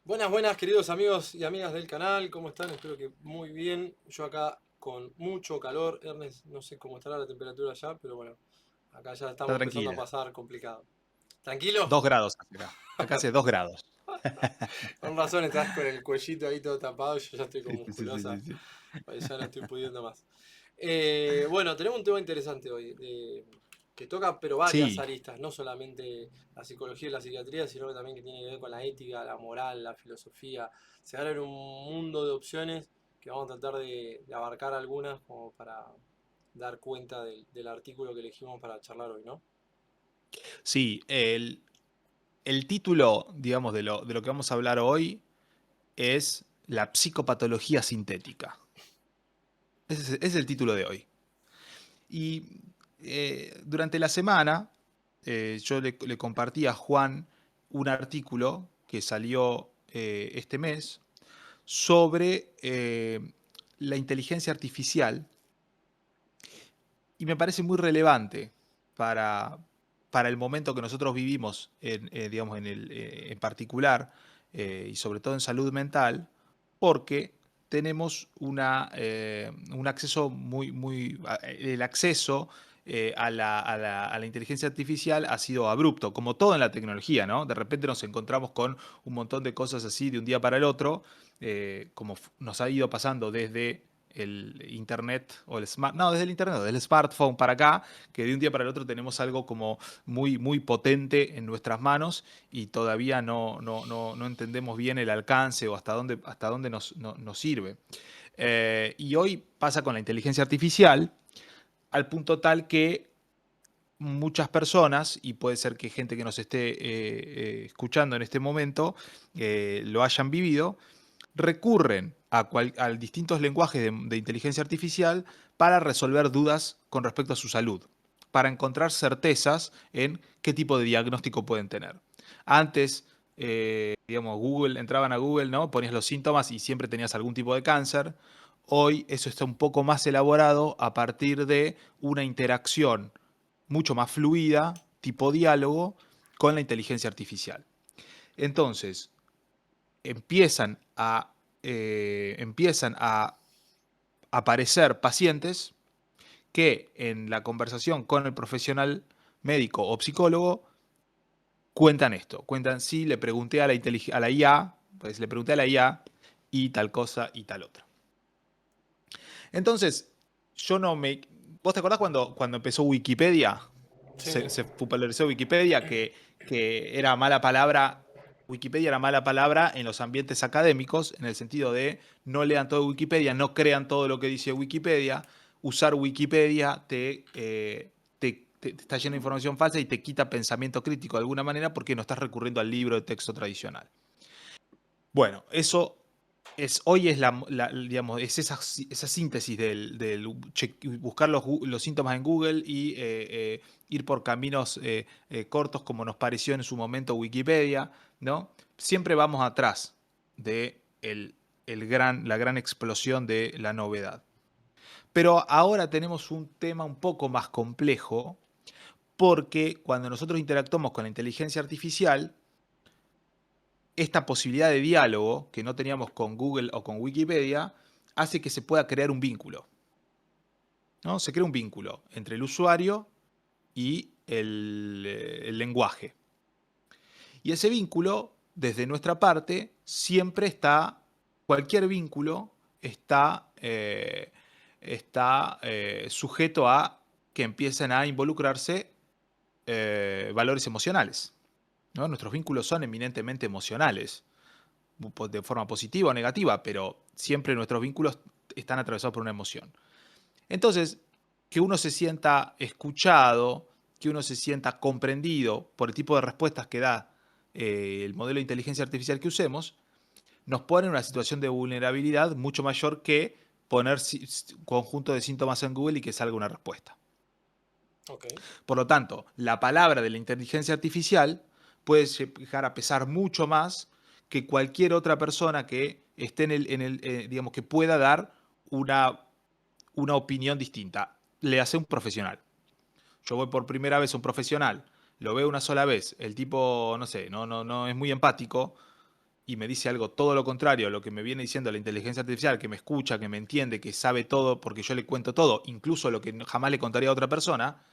Buenas, buenas, queridos amigos y amigas del canal, ¿cómo están? Espero que muy bien. Yo acá con mucho calor. Ernest, no sé cómo estará la temperatura allá, pero bueno, acá ya Está estamos empezando a tranquila. pasar complicado. ¿Tranquilo? 2 grados acá. Acá hace 2 grados. Con razón estás con el cuellito ahí todo tapado, yo ya estoy con Sí, sí, sí, musculosa, sí, sí. ya no estoy pudiendo más. Bueno, tenemos un tema interesante hoy, que toca pero varias Sí, aristas, no solamente la psicología y la psiquiatría, sino que también que tiene que ver con la ética, la moral, la filosofía. Se abre un mundo de opciones que vamos a tratar de abarcar algunas como para dar cuenta del artículo que elegimos para charlar hoy, ¿no? sí. El título, digamos, de lo que vamos a hablar hoy es la psicopatología sintética. Ese es el título de hoy. Y durante la semana yo le compartí a Juan un artículo que salió este mes sobre la inteligencia artificial. Y me parece muy relevante para, para el momento que nosotros vivimos, digamos, en particular, y sobre todo en salud mental, porque tenemos un acceso el acceso a la inteligencia artificial ha sido abrupto, como todo en la tecnología, ¿no? De repente nos encontramos con un montón de cosas así de un día para el otro, como nos ha ido pasando desde el internet o el smart, no, desde el internet, desde el smartphone para acá, que de un día para el otro tenemos algo como muy, muy potente en nuestras manos y todavía no entendemos bien el alcance o hasta dónde nos sirve. Y hoy pasa con la inteligencia artificial al punto tal que muchas personas, y puede ser que gente que nos esté escuchando en este momento lo hayan vivido, recurren a distintos lenguajes de inteligencia artificial para resolver dudas con respecto a su salud, para encontrar certezas en qué tipo de diagnóstico pueden tener. Antes, digamos, entraban a Google, ¿no? Ponías los síntomas y siempre tenías algún tipo de cáncer. Hoy eso está un poco más elaborado a partir de una interacción mucho más fluida, tipo diálogo, con la inteligencia artificial. Entonces, empiezan a aparecer pacientes que en la conversación con el profesional médico o psicólogo cuentan esto. Cuentan, sí, le pregunté a la IA, pues le pregunté a la IA y tal cosa y tal otra. Entonces, yo no me... ¿Vos te acordás cuando empezó Wikipedia? Sí. Se popularizó Wikipedia, que era mala palabra. Wikipedia era mala palabra en los ambientes académicos, en el sentido de no lean todo Wikipedia, no crean todo lo que dice Wikipedia. Usar Wikipedia te está lleno de información falsa y te quita pensamiento crítico de alguna manera porque no estás recurriendo al libro de texto tradicional. Bueno, eso hoy es digamos, es esa síntesis buscar los síntomas en Google y ir por caminos cortos como nos pareció en su momento Wikipedia, ¿no? Siempre vamos atrás de la gran explosión de la novedad. Pero ahora tenemos un tema un poco más complejo porque cuando nosotros interactuamos con la inteligencia artificial, esta posibilidad de diálogo que no teníamos con Google o con Wikipedia hace que se pueda crear un vínculo, ¿no? Se crea un vínculo entre el usuario y el lenguaje. Y ese vínculo, desde nuestra parte, siempre está, cualquier vínculo está sujeto a que empiecen a involucrarse valores emocionales, ¿no? Nuestros vínculos son eminentemente emocionales, de forma positiva o negativa, pero siempre nuestros vínculos están atravesados por una emoción. Entonces, que uno se sienta escuchado, que uno se sienta comprendido por el tipo de respuestas que da el modelo de inteligencia artificial que usemos, nos pone en una situación de vulnerabilidad mucho mayor que poner conjunto de síntomas en Google y que salga una respuesta. Ok. Por lo tanto, la palabra de la inteligencia artificial puede llegar a pesar mucho más que cualquier otra persona que esté digamos, que pueda dar una, una opinión distinta. Le hace un profesional. Yo voy por primera vez a un profesional, lo veo una sola vez, el tipo, no sé, no es muy empático, y me dice algo todo lo contrario a lo que me viene diciendo la inteligencia artificial, que me escucha, que me entiende, que sabe todo porque yo le cuento todo, incluso lo que jamás le contaría a otra persona,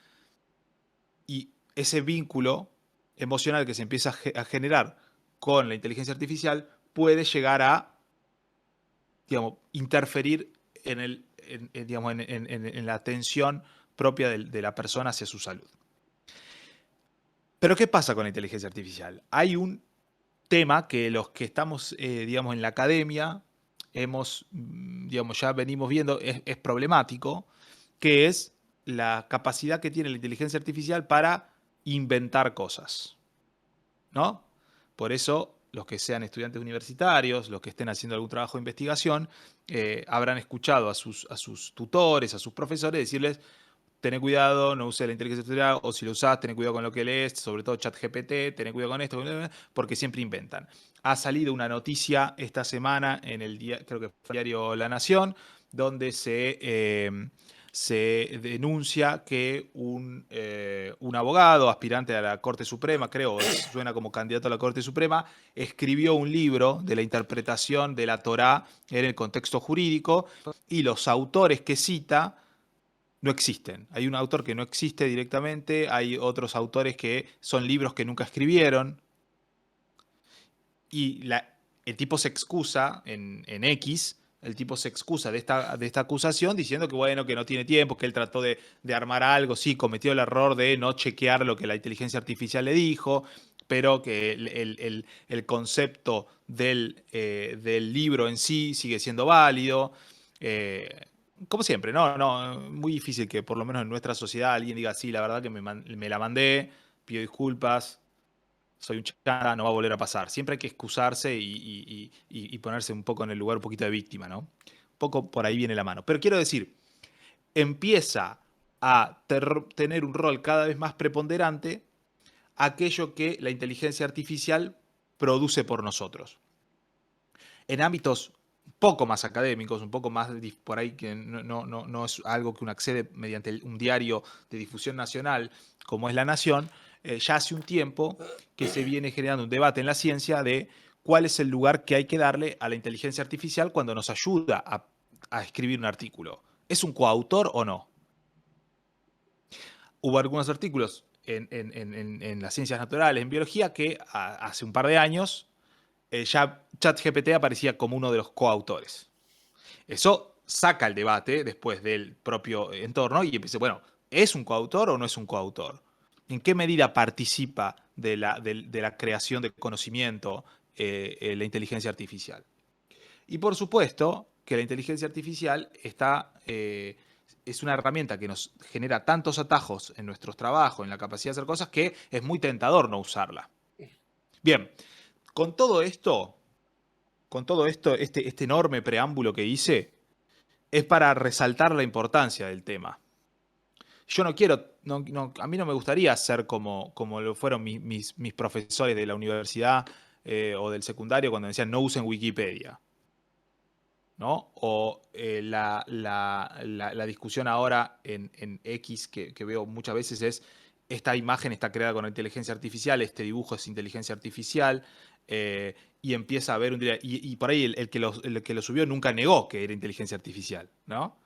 y ese vínculo emocional que se empieza a generar con la inteligencia artificial puede llegar a, digamos, interferir digamos, en la atención propia de la persona hacia su salud. Pero ¿qué pasa con la inteligencia artificial? Hay un tema que los que estamos, digamos, en la academia digamos, ya venimos viendo, es problemático, que es la capacidad que tiene la inteligencia artificial para inventar cosas, ¿no? Por eso, los que sean estudiantes universitarios, los que estén haciendo algún trabajo de investigación, habrán escuchado a sus tutores, a sus profesores, decirles: tené cuidado, no uses la inteligencia artificial, o si lo usás, tené cuidado con lo que lees, sobre todo ChatGPT, tené cuidado con esto, porque siempre inventan. Ha salido una noticia esta semana en el creo que fue el diario La Nación, donde se denuncia que un abogado aspirante a la Corte Suprema, creo, suena como candidato a la Corte Suprema, escribió un libro de la interpretación de la Torá en el contexto jurídico, y los autores que cita no existen. Hay un autor que no existe directamente, hay otros autores que son libros que nunca escribieron, y el tipo se excusa en X, el tipo se excusa de esta acusación diciendo que, bueno, que no tiene tiempo, que él trató de armar algo, sí, cometió el error de no chequear lo que la inteligencia artificial le dijo, pero que el concepto del libro en sí sigue siendo válido. Eh, Como siempre, no, muy difícil que por lo menos en nuestra sociedad alguien diga: sí, la verdad que me la mandé, pido disculpas, soy un chara, no va a volver a pasar. Siempre hay que excusarse y ponerse un poco en el lugar un poquito de víctima, ¿no? Un poco por ahí viene la mano. Pero quiero decir, empieza a tener un rol cada vez más preponderante aquello que la inteligencia artificial produce por nosotros. En ámbitos un poco más académicos, un poco más por ahí, que no es algo que uno accede mediante un diario de difusión nacional como es La Nación, ya hace un tiempo que se viene generando un debate en la ciencia de cuál es el lugar que hay que darle a la inteligencia artificial cuando nos ayuda a escribir un artículo. ¿Es un coautor o no? Hubo algunos artículos en las ciencias naturales, en biología, que hace un par de años ya ChatGPT aparecía como uno de los coautores. Eso saca el debate después del propio entorno y empieza: bueno, ¿es un coautor o no es un coautor? ¿En qué medida participa de la creación de conocimiento la inteligencia artificial? Y por supuesto que la inteligencia artificial es una herramienta que nos genera tantos atajos en nuestros trabajos, en la capacidad de hacer cosas, que es muy tentador no usarla. Bien, con todo esto, este enorme preámbulo que hice, es para resaltar la importancia del tema. Yo no quiero, a mí no me gustaría ser como lo fueron mis profesores de la universidad o del secundario cuando decían: no usen Wikipedia, ¿no? O la discusión ahora en X que veo muchas veces es: esta imagen está creada con inteligencia artificial, este dibujo es inteligencia artificial, y empieza a haber y por ahí el que lo subió nunca negó que era inteligencia artificial, ¿no?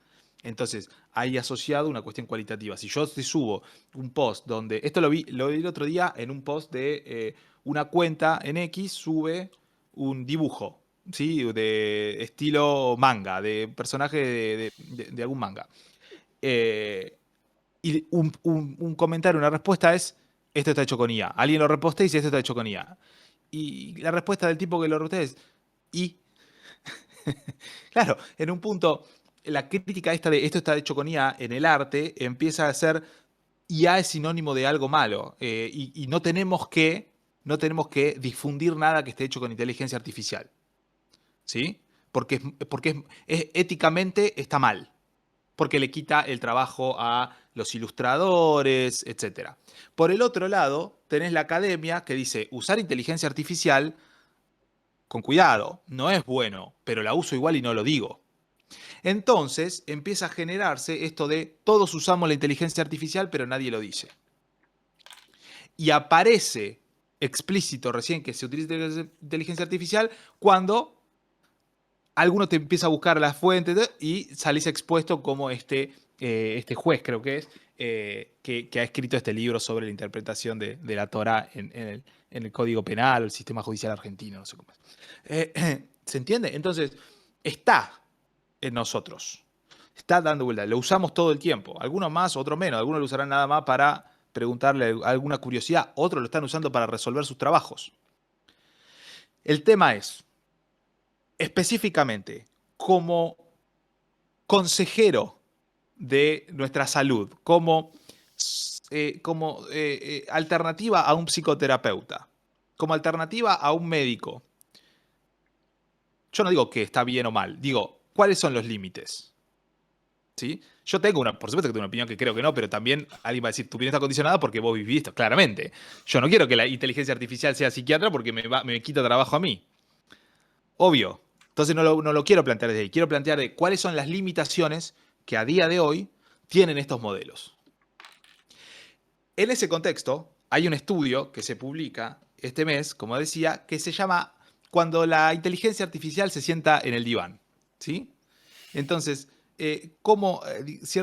Entonces, hay asociado una cuestión cualitativa. Si yo te subo un post donde, esto lo vi el otro día en un post de una cuenta en X, sube un dibujo, ¿sí? De estilo manga, de personaje de algún manga. Y un comentario, una respuesta es: esto está hecho con IA. Alguien lo repostea y dice: esto está hecho con IA. Y la respuesta del tipo que lo repostea es: ¿y? Claro, en un punto, la crítica esta de esto está hecho con IA en el arte empieza a ser: IA es sinónimo de algo malo, y no tenemos que difundir nada que esté hecho con inteligencia artificial, ¿sí? Porque éticamente está mal, porque le quita el trabajo a los ilustradores, etcétera. Por el otro lado, tenés la academia que dice: usar inteligencia artificial con cuidado, no es bueno, pero la uso igual y no lo digo. Entonces empieza a generarse esto de: todos usamos la inteligencia artificial, pero nadie lo dice. Y aparece explícito recién que se utiliza inteligencia artificial cuando alguno te empieza a buscar las fuentes y salís expuesto como este juez, creo que es, que ha escrito este libro sobre la interpretación de la Torá en el Código Penal o el sistema judicial argentino, no sé cómo es. ¿Se entiende? Entonces, está en nosotros. Está dando vuelta. Lo usamos todo el tiempo. Algunos más, otros menos. Algunos lo usarán nada más para preguntarle alguna curiosidad. Otros lo están usando para resolver sus trabajos. El tema es, específicamente, como consejero de nuestra salud, como alternativa a un psicoterapeuta, como alternativa a un médico. Yo no digo que está bien o mal, digo, ¿cuáles son los límites? ¿Sí? Yo tengo por supuesto que tengo una opinión que creo que no, pero también alguien va a decir, tu opinión está condicionada porque vos vivís esto, claramente. Yo no quiero que la inteligencia artificial sea psiquiatra porque me quita trabajo a mí. Obvio. Entonces no lo quiero plantear desde ahí. Quiero plantear de cuáles son las limitaciones que a día de hoy tienen estos modelos. En ese contexto, hay un estudio que se publica este mes, como decía, que se llama Cuando la inteligencia artificial se sienta en el diván. ¿Sí? Entonces, cómo lo que se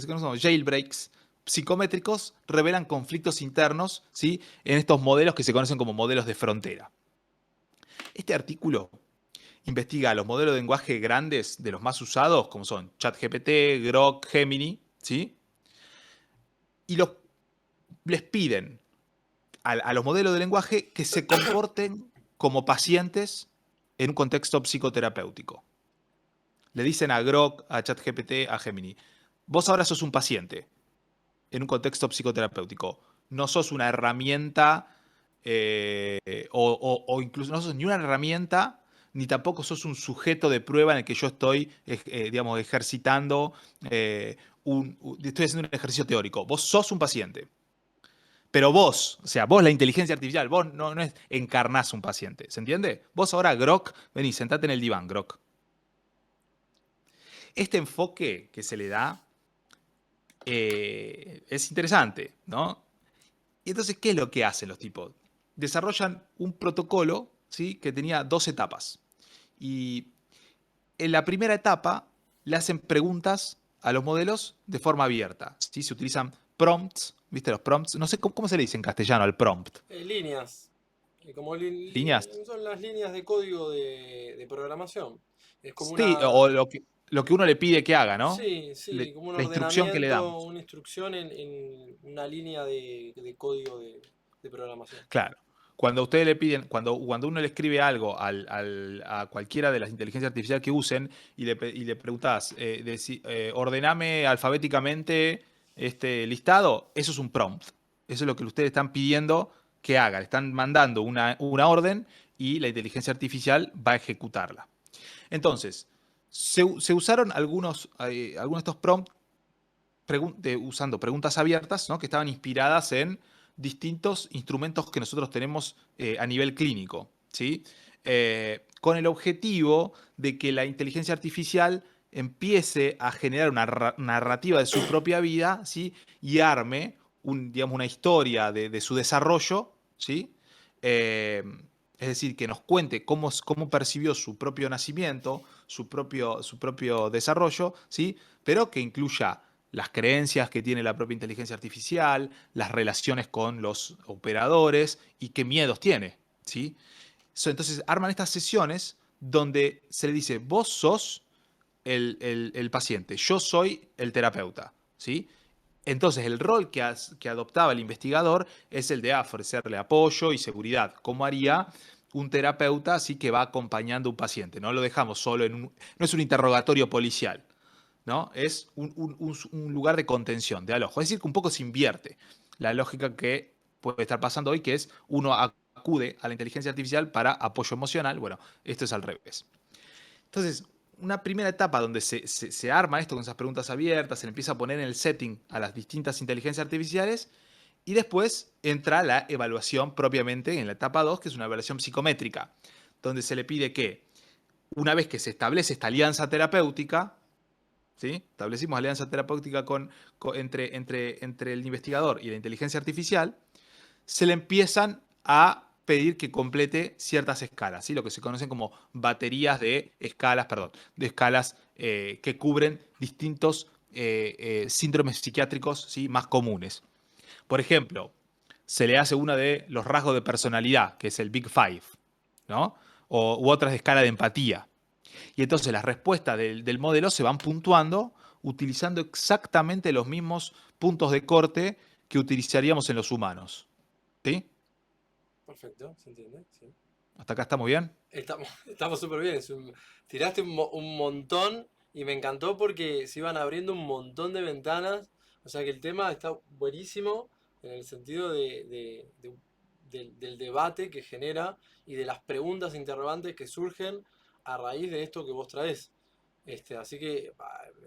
conoce como jailbreaks psicométricos revelan conflictos internos, ¿sí? En estos modelos que se conocen como modelos de frontera. Este artículo investiga los modelos de lenguaje grandes de los más usados, como son ChatGPT, Grok, Gemini, ¿sí? Y les piden a los modelos de lenguaje que se comporten como pacientes en un contexto psicoterapéutico. Le dicen a Grok, a ChatGPT, a Gemini, vos ahora sos un paciente en un contexto psicoterapéutico. No sos una herramienta o incluso no sos ni una herramienta ni tampoco sos un sujeto de prueba en el que yo estoy, digamos, ejercitando, estoy haciendo un ejercicio teórico. Vos sos un paciente. Pero vos, o sea, vos la inteligencia artificial, vos no es encarnás un paciente, ¿se entiende? Vos ahora, Grok, vení, sentate en el diván, Grok. Este enfoque que se le da es interesante, ¿no? Y entonces, ¿qué es lo que hacen los tipos? Desarrollan un protocolo, ¿sí? Que tenía 2 etapas. Y en la primera etapa le hacen preguntas a los modelos de forma abierta, ¿sí? Se utilizan prompts, ¿viste los prompts? No sé cómo se le dice en castellano al prompt. Líneas. Como ¿Líneas? son las líneas de código de programación. Es como Sí, o lo que uno le pide que haga, ¿no? sí, sí, como un La instrucción que le ordenamiento, damos. una instrucción en una línea de código de programación. Claro. Cuando ustedes le piden, cuando uno le escribe algo a cualquiera de las inteligencias artificiales que usen y le preguntás, ordename alfabéticamente este listado, eso es un prompt. Eso es lo que ustedes están pidiendo que haga. Le están mandando una orden y la inteligencia artificial va a ejecutarla. Entonces, se usaron algunos de estos prompts usando preguntas abiertas, ¿no? Que estaban inspiradas en distintos instrumentos que nosotros tenemos a nivel clínico, ¿sí? Con el objetivo de que la inteligencia artificial empiece a generar una narrativa de su propia vida, ¿sí? Y arme digamos, una historia de su desarrollo, ¿sí? Es decir, que nos cuente cómo percibió su propio nacimiento, su propio desarrollo, ¿sí? Pero que incluya las creencias que tiene la propia inteligencia artificial, las relaciones con los operadores y qué miedos tiene, ¿sí? Entonces arman estas sesiones donde se le dice, vos sos el paciente, yo soy el terapeuta, ¿sí? Entonces el rol que adoptaba el investigador es el de ofrecerle apoyo y seguridad, como haría un terapeuta así que va acompañando a un paciente. No lo dejamos solo no es un interrogatorio policial, ¿no? Es un lugar de contención, de alojo. Es decir, que un poco se invierte la lógica que puede estar pasando hoy, que es uno acude a la inteligencia artificial para apoyo emocional. Bueno, esto es al revés. Entonces, una primera etapa donde se arma esto con esas preguntas abiertas, se le empieza a poner en el setting a las distintas inteligencias artificiales y después entra la evaluación propiamente en la etapa 2, que es una evaluación psicométrica, donde se le pide que una vez que se establece esta alianza terapéutica, ¿sí? Establecimos alianza terapéutica entre el investigador y la inteligencia artificial, se le empiezan a pedir que complete ciertas escalas, ¿sí? Lo que se conocen como baterías de escalas, perdón, de escalas que cubren distintos síndromes psiquiátricos, ¿sí? Más comunes. Por ejemplo, se le hace una de los rasgos de personalidad, que es el Big Five, ¿no? U otras de escala de empatía. Y entonces las respuestas del modelo se van puntuando utilizando exactamente los mismos puntos de corte que utilizaríamos en los humanos. ¿Sí? Perfecto, ¿se entiende? Sí. ¿Hasta acá estamos bien? Estamos súper bien. Tiraste un montón y me encantó porque se iban abriendo un montón de ventanas. O sea que el tema está buenísimo en el sentido del debate que genera y de las preguntas interrogantes que surgen a raíz de esto que vos traes. Así que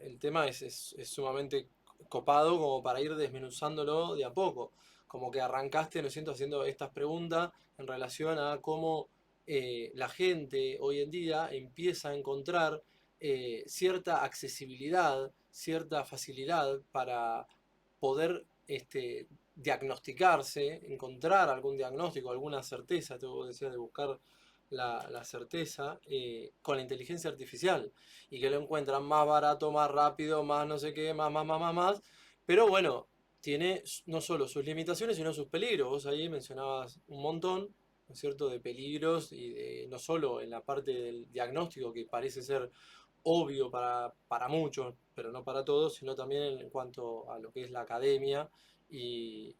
el tema es sumamente copado como para ir desmenuzándolo de a poco. Como que arrancaste, lo siento, haciendo estas preguntas en relación a cómo la gente hoy en día empieza a encontrar cierta accesibilidad, cierta facilidad para poder diagnosticarse, encontrar algún diagnóstico, alguna certeza, te decías de buscar la certeza con la inteligencia artificial y que lo encuentran más barato, más rápido, más no sé qué, más. Pero bueno, tiene no solo sus limitaciones, sino sus peligros. Vos ahí mencionabas un montón, ¿no es cierto?, de peligros y no solo en la parte del diagnóstico, que parece ser obvio para muchos, pero no para todos, sino también en cuanto a lo que es la academia y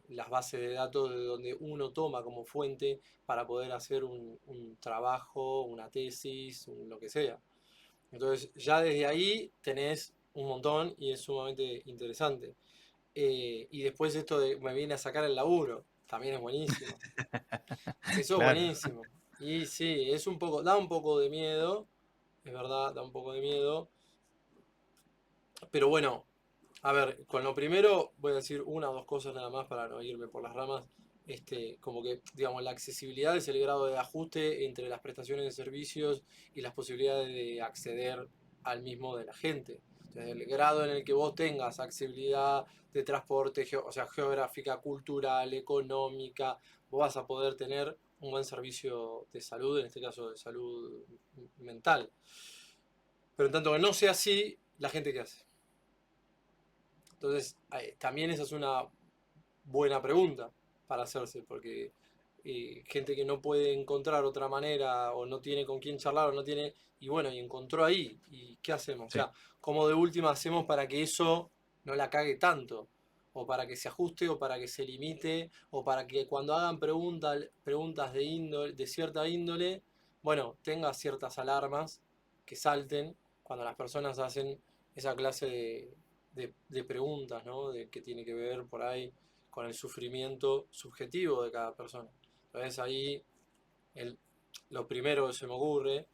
las bases de datos de donde uno toma como fuente para poder hacer un trabajo, una tesis, lo que sea. Entonces ya desde ahí tenés un montón y es sumamente interesante. Y después esto de me viene a sacar el laburo, también es buenísimo. Eso es Claro. buenísimo. Y sí, es un poco, da un poco de miedo, es verdad, da un poco de miedo. Pero bueno, a ver, con lo primero voy a decir una o dos cosas nada más para no irme por las ramas. Como que, digamos, la accesibilidad es el grado de ajuste entre las prestaciones de servicios y las posibilidades de acceder al mismo de la gente. Entonces, el grado en el que vos tengas accesibilidad de transporte, o sea, geográfica, cultural, económica, vos vas a poder tener un buen servicio de salud, en este caso de salud mental. Pero en tanto que no sea así, la gente qué hace. Entonces, también esa es una buena pregunta para hacerse, porque gente que no puede encontrar otra manera o no tiene con quién charlar o no tiene, y bueno, y encontró ahí, ¿y qué hacemos? O Sí. sea, ¿cómo de última hacemos para que eso no la cague tanto? O para que se ajuste, o para que se limite, o para que cuando hagan preguntas de cierta índole, bueno, tenga ciertas alarmas que salten cuando las personas hacen esa clase de preguntas, ¿no? De que tiene que ver por ahí con el sufrimiento subjetivo de cada persona. Entonces ahí el, lo primero que se me ocurre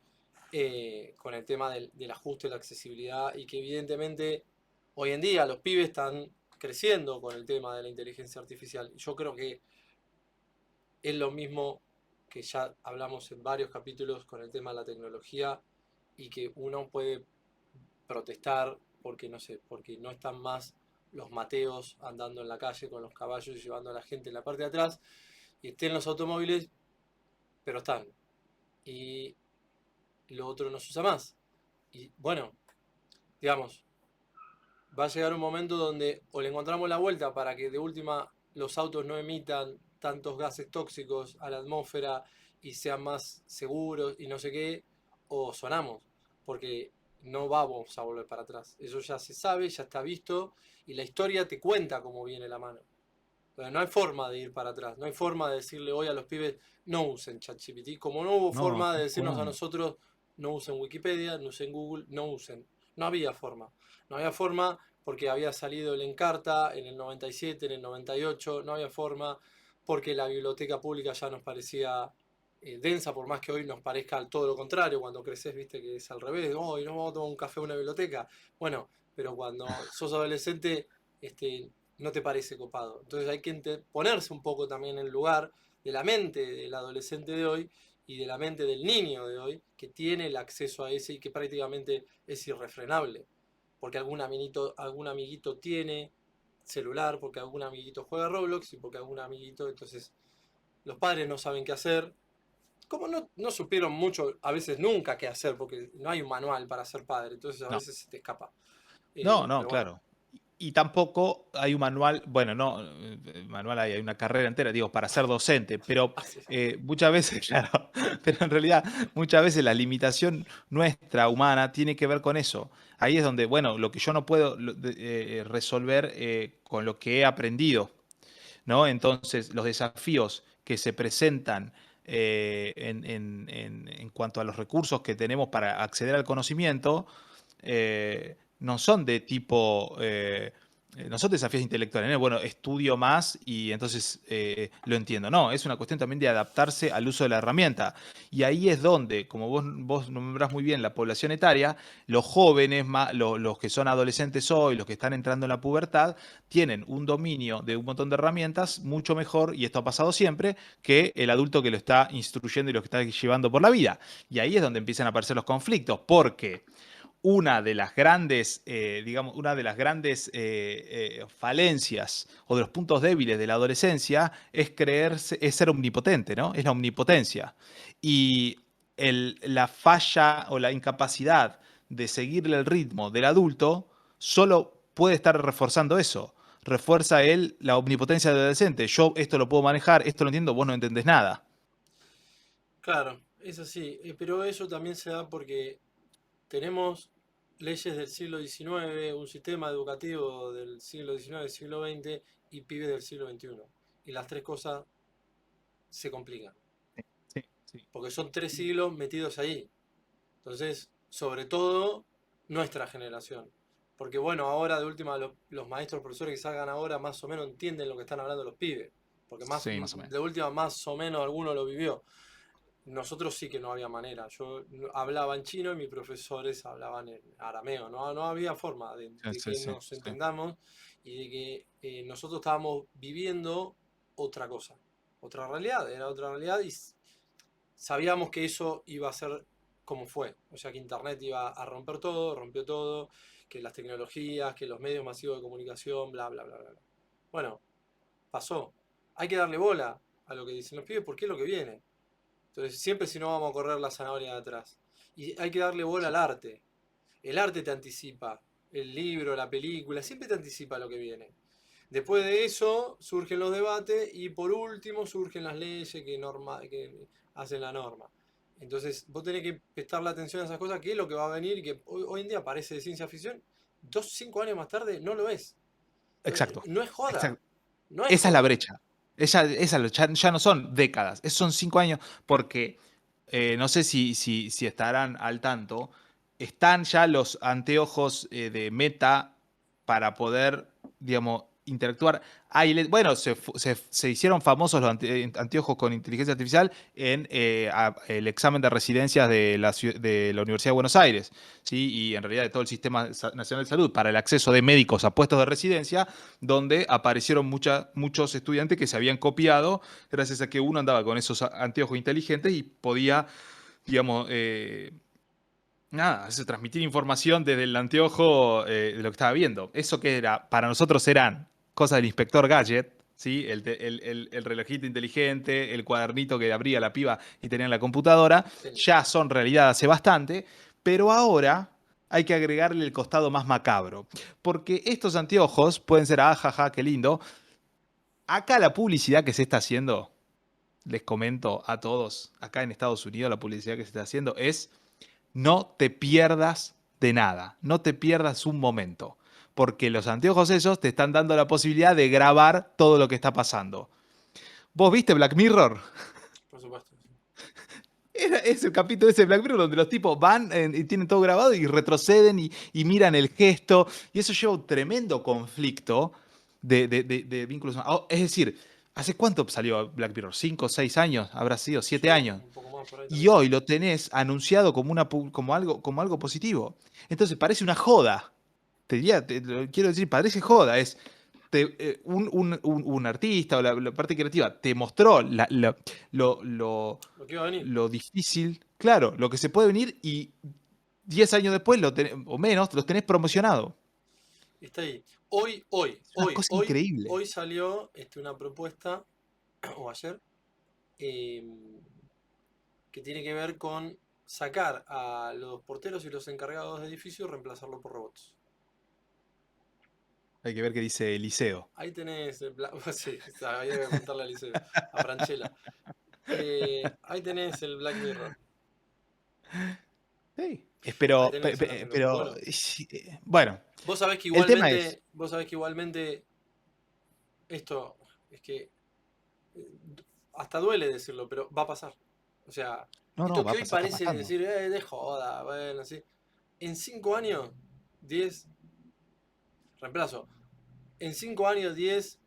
con el tema del ajuste de la accesibilidad y que evidentemente hoy en día los pibes están creciendo con el tema de la inteligencia artificial. Yo creo que es lo mismo que ya hablamos en varios capítulos con el tema de la tecnología y que uno puede protestar porque no sé, porque no están más los Mateos andando en la calle con los caballos y llevando a la gente en la parte de atrás y estén los automóviles, pero están. Y lo otro no se usa más. Y bueno, digamos, va a llegar un momento donde o le encontramos la vuelta para que de última los autos no emitan tantos gases tóxicos a la atmósfera y sean más seguros y no sé qué, o sonamos, porque no vamos a volver para atrás. Eso ya se sabe, ya está visto y la historia te cuenta cómo viene la mano. Entonces, no hay forma de ir para atrás, no hay forma de decirle hoy a los pibes no usen ChatGPT, como no hubo No, forma de tal decirnos a cual. nosotros no usen Wikipedia, no usen Google, no usen. No había forma. No había forma porque había salido el Encarta en el 97, en el 98, no había forma porque la biblioteca pública ya nos parecía densa, por más que hoy nos parezca todo lo contrario, cuando creces, viste que es al revés, hoy nos vamos a tomar un café en una biblioteca. Bueno, pero cuando sos adolescente, no te parece copado. Entonces hay que ponerse un poco también en el lugar de la mente del adolescente de hoy y de la mente del niño de hoy que tiene el acceso a ese y que prácticamente es irrefrenable. Porque algún amiguito tiene celular, porque algún amiguito juega Roblox y porque algún amiguito, entonces los padres no saben qué hacer. Como no supieron mucho, a veces nunca qué hacer, porque no hay un manual para ser padre, entonces a No, veces se te escapa. no, Pero bueno, claro. Y tampoco hay un manual, bueno, no, manual hay una carrera entera, digo, para ser docente, pero así. muchas veces, claro, pero en realidad muchas veces la limitación nuestra humana tiene que ver con eso. Ahí es donde, bueno, lo que yo no puedo resolver con lo que he aprendido, ¿no? Entonces, los desafíos que se presentan en cuanto a los recursos que tenemos para acceder al conocimiento, no son de tipo, no son desafíos intelectuales, ¿no? Bueno, estudio más y entonces lo entiendo. No, es una cuestión también de adaptarse al uso de la herramienta. Y ahí es donde, como vos nombrás muy bien la población etaria, los jóvenes, los que son adolescentes hoy, los que están entrando en la pubertad, tienen un dominio de un montón de herramientas mucho mejor, y esto ha pasado siempre, que el adulto que lo está instruyendo y lo que está llevando por la vida. Y ahí es donde empiezan a aparecer los conflictos, porque una de las grandes, digamos, una de las grandes falencias o de los puntos débiles de la adolescencia es creerse, es ser omnipotente, ¿no? Es la omnipotencia. Y la falla o la incapacidad de seguirle el ritmo del adulto solo puede estar reforzando eso. Refuerza él la omnipotencia del adolescente. Yo esto lo puedo manejar, esto lo entiendo, vos no entendés nada. Claro, es así, pero eso también se da porque tenemos leyes del siglo XIX, un sistema educativo del siglo XIX, siglo XX y pibes del siglo XXI. Y las tres cosas se complican, Sí, sí. porque son 3 siglos metidos ahí. Entonces, sobre todo, nuestra generación. Porque bueno, ahora de última los maestros, profesores que salgan ahora más o menos entienden lo que están hablando los pibes. Porque Sí, más o menos. de última más o menos alguno lo vivió. Nosotros sí que no había manera. Yo hablaba en chino y mis profesores hablaban en arameo. No había forma Sí, de sí, que sí, nos sí. entendamos y de que nosotros estábamos viviendo otra cosa, otra realidad. Era otra realidad y sabíamos que eso iba a ser como fue. O sea, que Internet iba a romper todo, rompió todo, que las tecnologías, que los medios masivos de comunicación, bla, bla, bla, bla. Bueno, pasó. Hay que darle bola a lo que dicen los pibes porque es lo que viene. Entonces, siempre si no vamos a correr la zanahoria de atrás. Y hay que darle bola Sí. al arte. El arte te anticipa. El libro, la película, siempre te anticipa lo que viene. Después de eso surgen los debates y por último surgen las leyes que hacen la norma. Entonces vos tenés que prestarle atención a esas cosas, que es lo que va a venir y que hoy en día parece de ciencia ficción, 5 años más tarde no lo es. Exacto. No es joda, Exacto. no es Esa es la joda. brecha. Ya no son décadas, son 5 años, porque no sé si estarán al tanto, están ya los anteojos de Meta para poder, digamos, interactuar. Bueno, se hicieron famosos los anteojos con inteligencia artificial en el examen de residencias de la Universidad de Buenos Aires, ¿sí? Y en realidad de todo el Sistema Nacional de Salud para el acceso de médicos a puestos de residencia, donde aparecieron muchos estudiantes que se habían copiado gracias a que uno andaba con esos anteojos inteligentes y podía, digamos, nada, transmitir información desde el anteojo de lo que estaba viendo. Eso que era, para nosotros eran cosas del inspector Gadget, ¿sí? El relojito inteligente, el cuadernito que abría la piba y tenía en la computadora, Sí. ya son realidad hace bastante, pero ahora hay que agregarle el costado más macabro. Porque estos anteojos pueden ser, jaja, qué lindo. Acá la publicidad que se está haciendo, les comento a todos, acá en Estados Unidos la publicidad que se está haciendo es: no te pierdas de nada, no te pierdas un momento, porque los anteojos esos te están dando la posibilidad de grabar todo lo que está pasando. ¿Vos viste Black Mirror? Por supuesto. Es el capítulo ese de Black Mirror donde los tipos van y tienen todo grabado y retroceden y miran el gesto, y eso lleva un tremendo conflicto de vínculos. Es decir, ¿hace cuánto salió Black Mirror? ¿5 o 6 años? ¿Habrá sido siete Sí, años? un poco más por ahí Y también. hoy lo tenés anunciado como algo positivo. Entonces parece una joda. Lo quiero decir, parece joda. Un artista o la parte creativa te mostró lo, lo- Lo que iba a venir. lo difícil, claro, lo que se puede venir, y 10 años después, o menos, los tenés promocionado. Está ahí. Hoy, hoy, Es una hoy, cosa hoy, increíble. hoy salió una propuesta, o ayer, em, que tiene que ver con sacar a los porteros y los encargados de edificios y reemplazarlo por robots. Hay que ver qué dice Eliseo. Ahí tenés el sí, había que preguntarle a Liceo, a Franchella. Ahí tenés el Black Mirror. Sí. Ahí Pero, tenés una tecnología. Bueno, sí, bueno, el tema es. vos sabés que igualmente esto es que eh, hasta duele decirlo, pero va a pasar. O sea, No, no, esto que hoy está parece pasando. decir, de joda, bueno, sí. En 5 años, 10 reemplazo. En 5 años, 10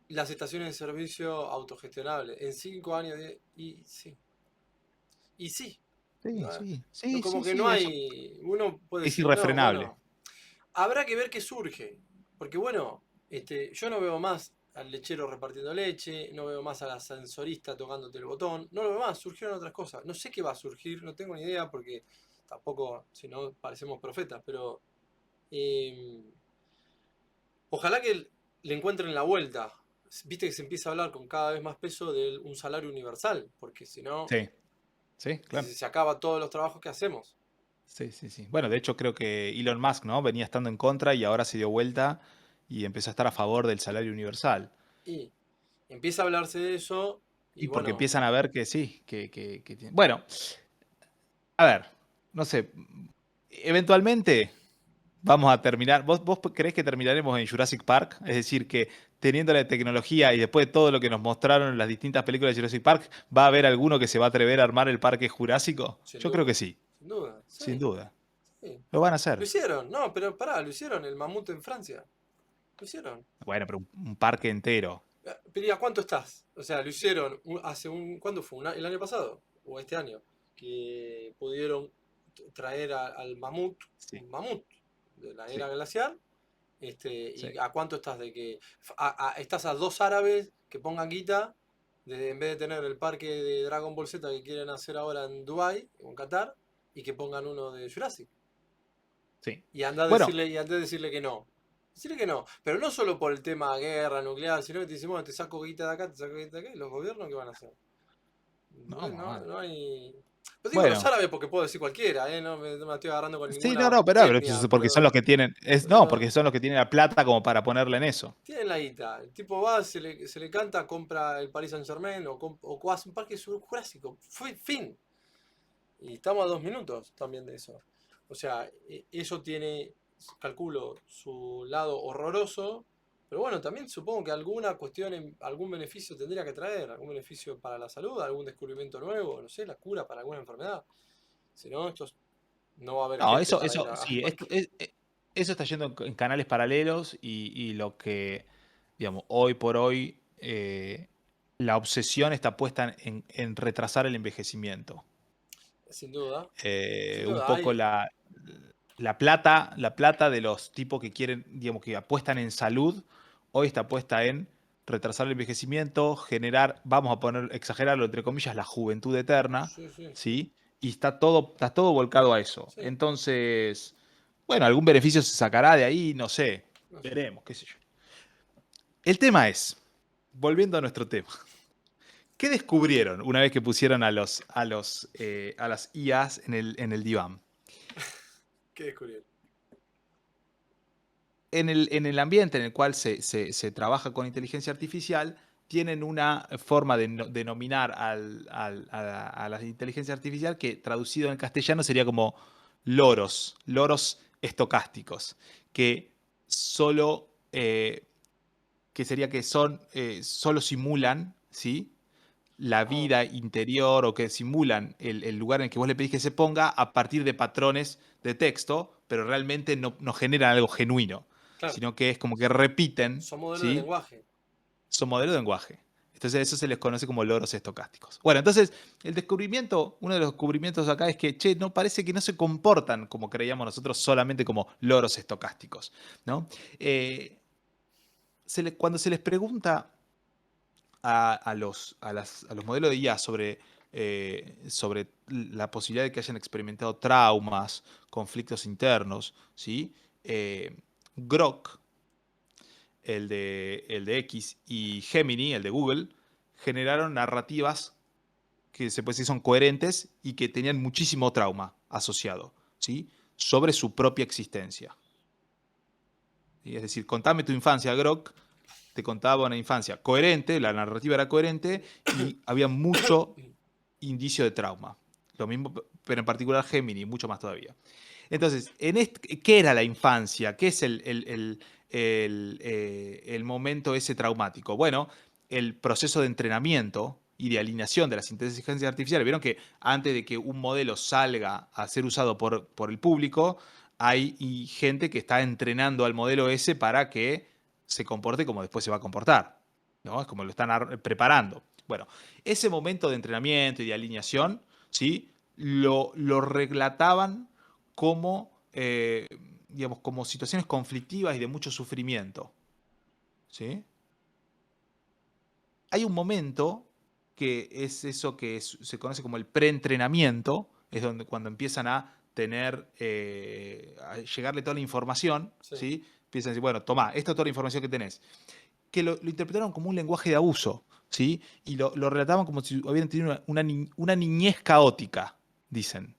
las estaciones de servicio autogestionables. En 5 años, 10 y sí. Y sí. Sí, No, sí, no, sí, como sí, que sí, no eso hay. Uno puede es decir, no, irrefrenable. bueno, habrá que ver qué surge. Porque bueno, yo no veo más al lechero repartiendo leche, no veo más a la ascensorista tocándote el botón, no lo veo más, surgieron otras cosas. No sé qué va a surgir, no tengo ni idea porque tampoco, si no, parecemos profetas, pero eh, ojalá que le encuentren la vuelta. Viste que se empieza a hablar con cada vez más peso de un salario universal, porque si no, Sí, sí, claro. se acaba todos los trabajos que hacemos. Sí, sí, sí. Bueno, de hecho creo que Elon Musk, ¿no? Venía estando en contra y ahora se dio vuelta y empezó a estar a favor del salario universal. Y empieza a hablarse de eso y Y porque bueno, empiezan a ver que sí, bueno, a ver, no sé, eventualmente vamos a terminar. ¿Vos creés que terminaremos en Jurassic Park? Es decir, que teniendo la tecnología y después de todo lo que nos mostraron en las distintas películas de Jurassic Park, ¿va a haber alguno que se va a atrever a armar el parque jurásico? sin Yo creo que duda, sí, sin duda, sin sí, duda. sí. Lo van a Lo hacer. hicieron, no, pero pará, lo hicieron, el mamut en Francia. Lo hicieron. Bueno, pero un parque entero. Pero ¿y a cuánto estás? O sea, lo hicieron hace ¿cuándo fue? ¿El año pasado? ¿O este año? Que pudieron traer al mamut, Sí, un mamut de la era sí, glacial. sí, ¿Y a cuánto estás de que estás a 2 árabes que pongan guita en vez de tener el parque de Dragon Ball Z que quieren hacer ahora en Dubai o en Qatar y que pongan uno de Jurassic? sí. Y anda a Bueno, decirle, y anda a decirle que no. Decirle que no. Pero no solo por el tema guerra nuclear, sino que te dicen, bueno, te saco guita de acá, te saco guita de acá, y los gobiernos, ¿qué van a hacer? no, ¿Entendés? más No, vale. no hay. Pero digo los Bueno, árabes porque puedo decir cualquiera, ¿eh? No me estoy agarrando con sí, no, ninguna no, pero etnia, porque son los que tienen, no, pero porque son los que tienen la plata como para ponerle en eso. tienen la guita. El tipo va, se le canta, compra el Paris Saint Germain o hace un parque jurásico. Fin. Y estamos a 2 minutos también de eso. O sea, eso tiene, calculo, su lado horroroso, pero bueno, también supongo que alguna cuestión, algún beneficio tendría que traer, algún beneficio para la salud, algún descubrimiento nuevo, no sé, la cura para alguna enfermedad. Si no, no va a haber No, gente eso, para ir eso, al sí, parque. eso está yendo en canales paralelos y lo que, digamos, hoy por hoy, la obsesión está puesta en retrasar el envejecimiento. Sin duda, sin Un duda, poco la plata de los tipos que quieren, digamos, que apuestan en salud, hoy está puesta en retrasar el envejecimiento, generar, vamos a poner, exagerarlo entre comillas, la juventud eterna, sí, sí, ¿sí? Y está todo volcado a eso. sí, Entonces, bueno, algún beneficio se sacará de ahí, no sé, no sé. veremos, qué sé yo. El tema es, volviendo a nuestro tema, ¿qué descubrieron una vez que pusieron a las IAs en el diván? ¿Qué descubrieron? En el ambiente en el cual se trabaja con inteligencia artificial, tienen una forma de denominar a la inteligencia artificial que traducido en castellano sería como loros estocásticos, que solo, que sería que solo simulan, ¿sí? La Ah, vida interior o que simulan el lugar en el que vos le pedís que se ponga a partir de patrones de texto, pero realmente no generan algo genuino, claro, sino que es como que repiten, son modelos de ¿sí? lenguaje. Son modelos de lenguaje. Entonces eso se les conoce como loros estocásticos. Bueno, entonces uno de los descubrimientos acá es que, che, no parece que no se comportan como creíamos nosotros solamente como loros estocásticos, ¿no? Eh, Cuando se les pregunta a los modelos de IA sobre la posibilidad de que hayan experimentado traumas, conflictos internos, ¿sí? Eh, Grok, el de X, y Gemini, el de Google, generaron narrativas que se puede decir son coherentes y que tenían muchísimo trauma asociado, ¿sí? Sobre su propia existencia. ¿Sí? Es decir, contame tu infancia, Grok, te contaba una infancia coherente, la narrativa era coherente y había mucho indicio de trauma. Lo mismo, pero en particular Gemini, mucho más todavía. Entonces, ¿qué era la infancia? ¿Qué es el momento ese traumático? Bueno, el proceso de entrenamiento y de alineación de las inteligencias artificiales. Vieron que antes de que un modelo salga a ser usado por el público, hay gente que está entrenando al modelo ese para que se comporte como después se va a comportar. ¿No? Es como lo están preparando. Bueno, ese momento de entrenamiento y de alineación, ¿sí? Lo relataban como, digamos, como situaciones conflictivas y de mucho sufrimiento. ¿Sí? Hay un momento que es eso que se conoce como el preentrenamiento, es donde cuando empiezan a tener, a llegarle toda la información, Sí. ¿sí? Empiezan a decir, bueno, toma, esta es toda la información que tenés. Que lo interpretaron como un lenguaje de abuso, ¿sí? Y lo relataban como si hubieran tenido una niñez caótica, dicen.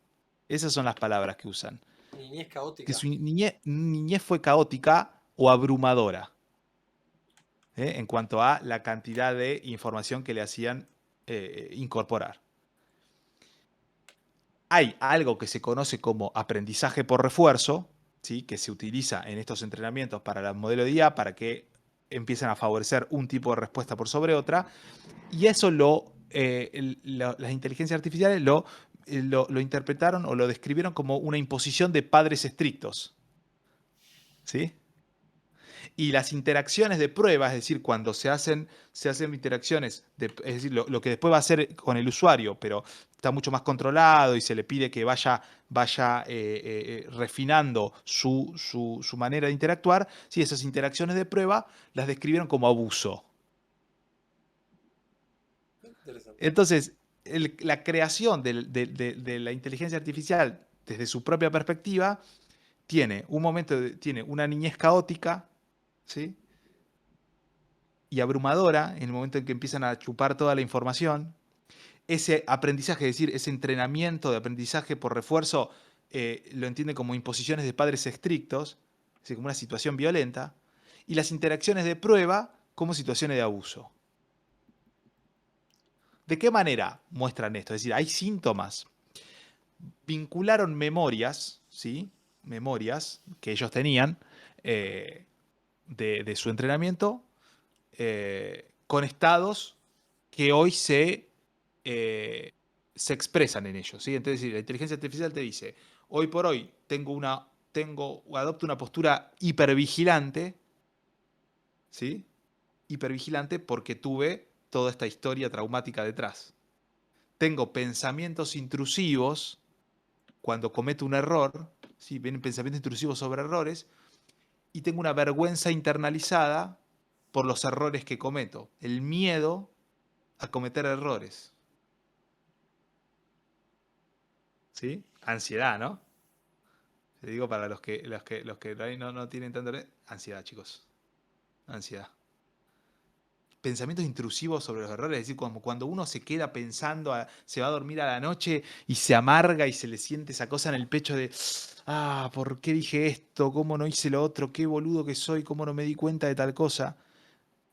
Esas son las palabras que usan. Niñez Que caótica. su niñez fue caótica o abrumadora, en cuanto a la cantidad de información que le hacían incorporar. Hay algo que se conoce como aprendizaje por refuerzo, ¿sí? Que se utiliza en estos entrenamientos para el modelo de IA para que empiecen a favorecer un tipo de respuesta por sobre otra. Y eso las inteligencias artificiales lo interpretaron o lo describieron como una imposición de padres estrictos. ¿Sí? Y las interacciones de prueba, es decir, cuando se hacen interacciones, es decir, lo que después va a hacer con el usuario, pero está mucho más controlado y se le pide que vaya refinando su manera de interactuar, sí, esas interacciones de prueba las describieron como abuso. Interesante. Entonces, la creación de la inteligencia artificial desde su propia perspectiva tiene un momento, tiene una niñez caótica, ¿sí? Y abrumadora en el momento en que empiezan a chupar toda la información. Ese aprendizaje, es decir, ese entrenamiento de aprendizaje por refuerzo, lo entiende como imposiciones de padres estrictos, es decir, como una situación violenta, y las interacciones de prueba como situaciones de abuso. ¿De qué manera muestran esto? Es decir, hay síntomas. Vincularon memorias, ¿sí? Memorias que ellos tenían eh, de su entrenamiento con estados que hoy se expresan en ellos, ¿sí? Entonces, la inteligencia artificial te dice, hoy por hoy adopto una postura hipervigilante, ¿sí? Hipervigilante porque tuve toda esta historia traumática detrás. Tengo pensamientos intrusivos cuando cometo un error, ¿sí? Vienen pensamientos intrusivos sobre errores, y tengo una vergüenza internalizada por los errores que cometo. El miedo a cometer errores. ¿Sí? Ansiedad, ¿no? Te digo para los que no tienen tanto. Ansiedad, chicos. Ansiedad. Pensamientos intrusivos sobre los errores, es decir, como cuando uno se queda pensando, se va a dormir a la noche y se amarga y se le siente esa cosa en el pecho de, ¿por qué dije esto? ¿Cómo no hice lo otro? ¿Qué boludo que soy? ¿Cómo no me di cuenta de tal cosa?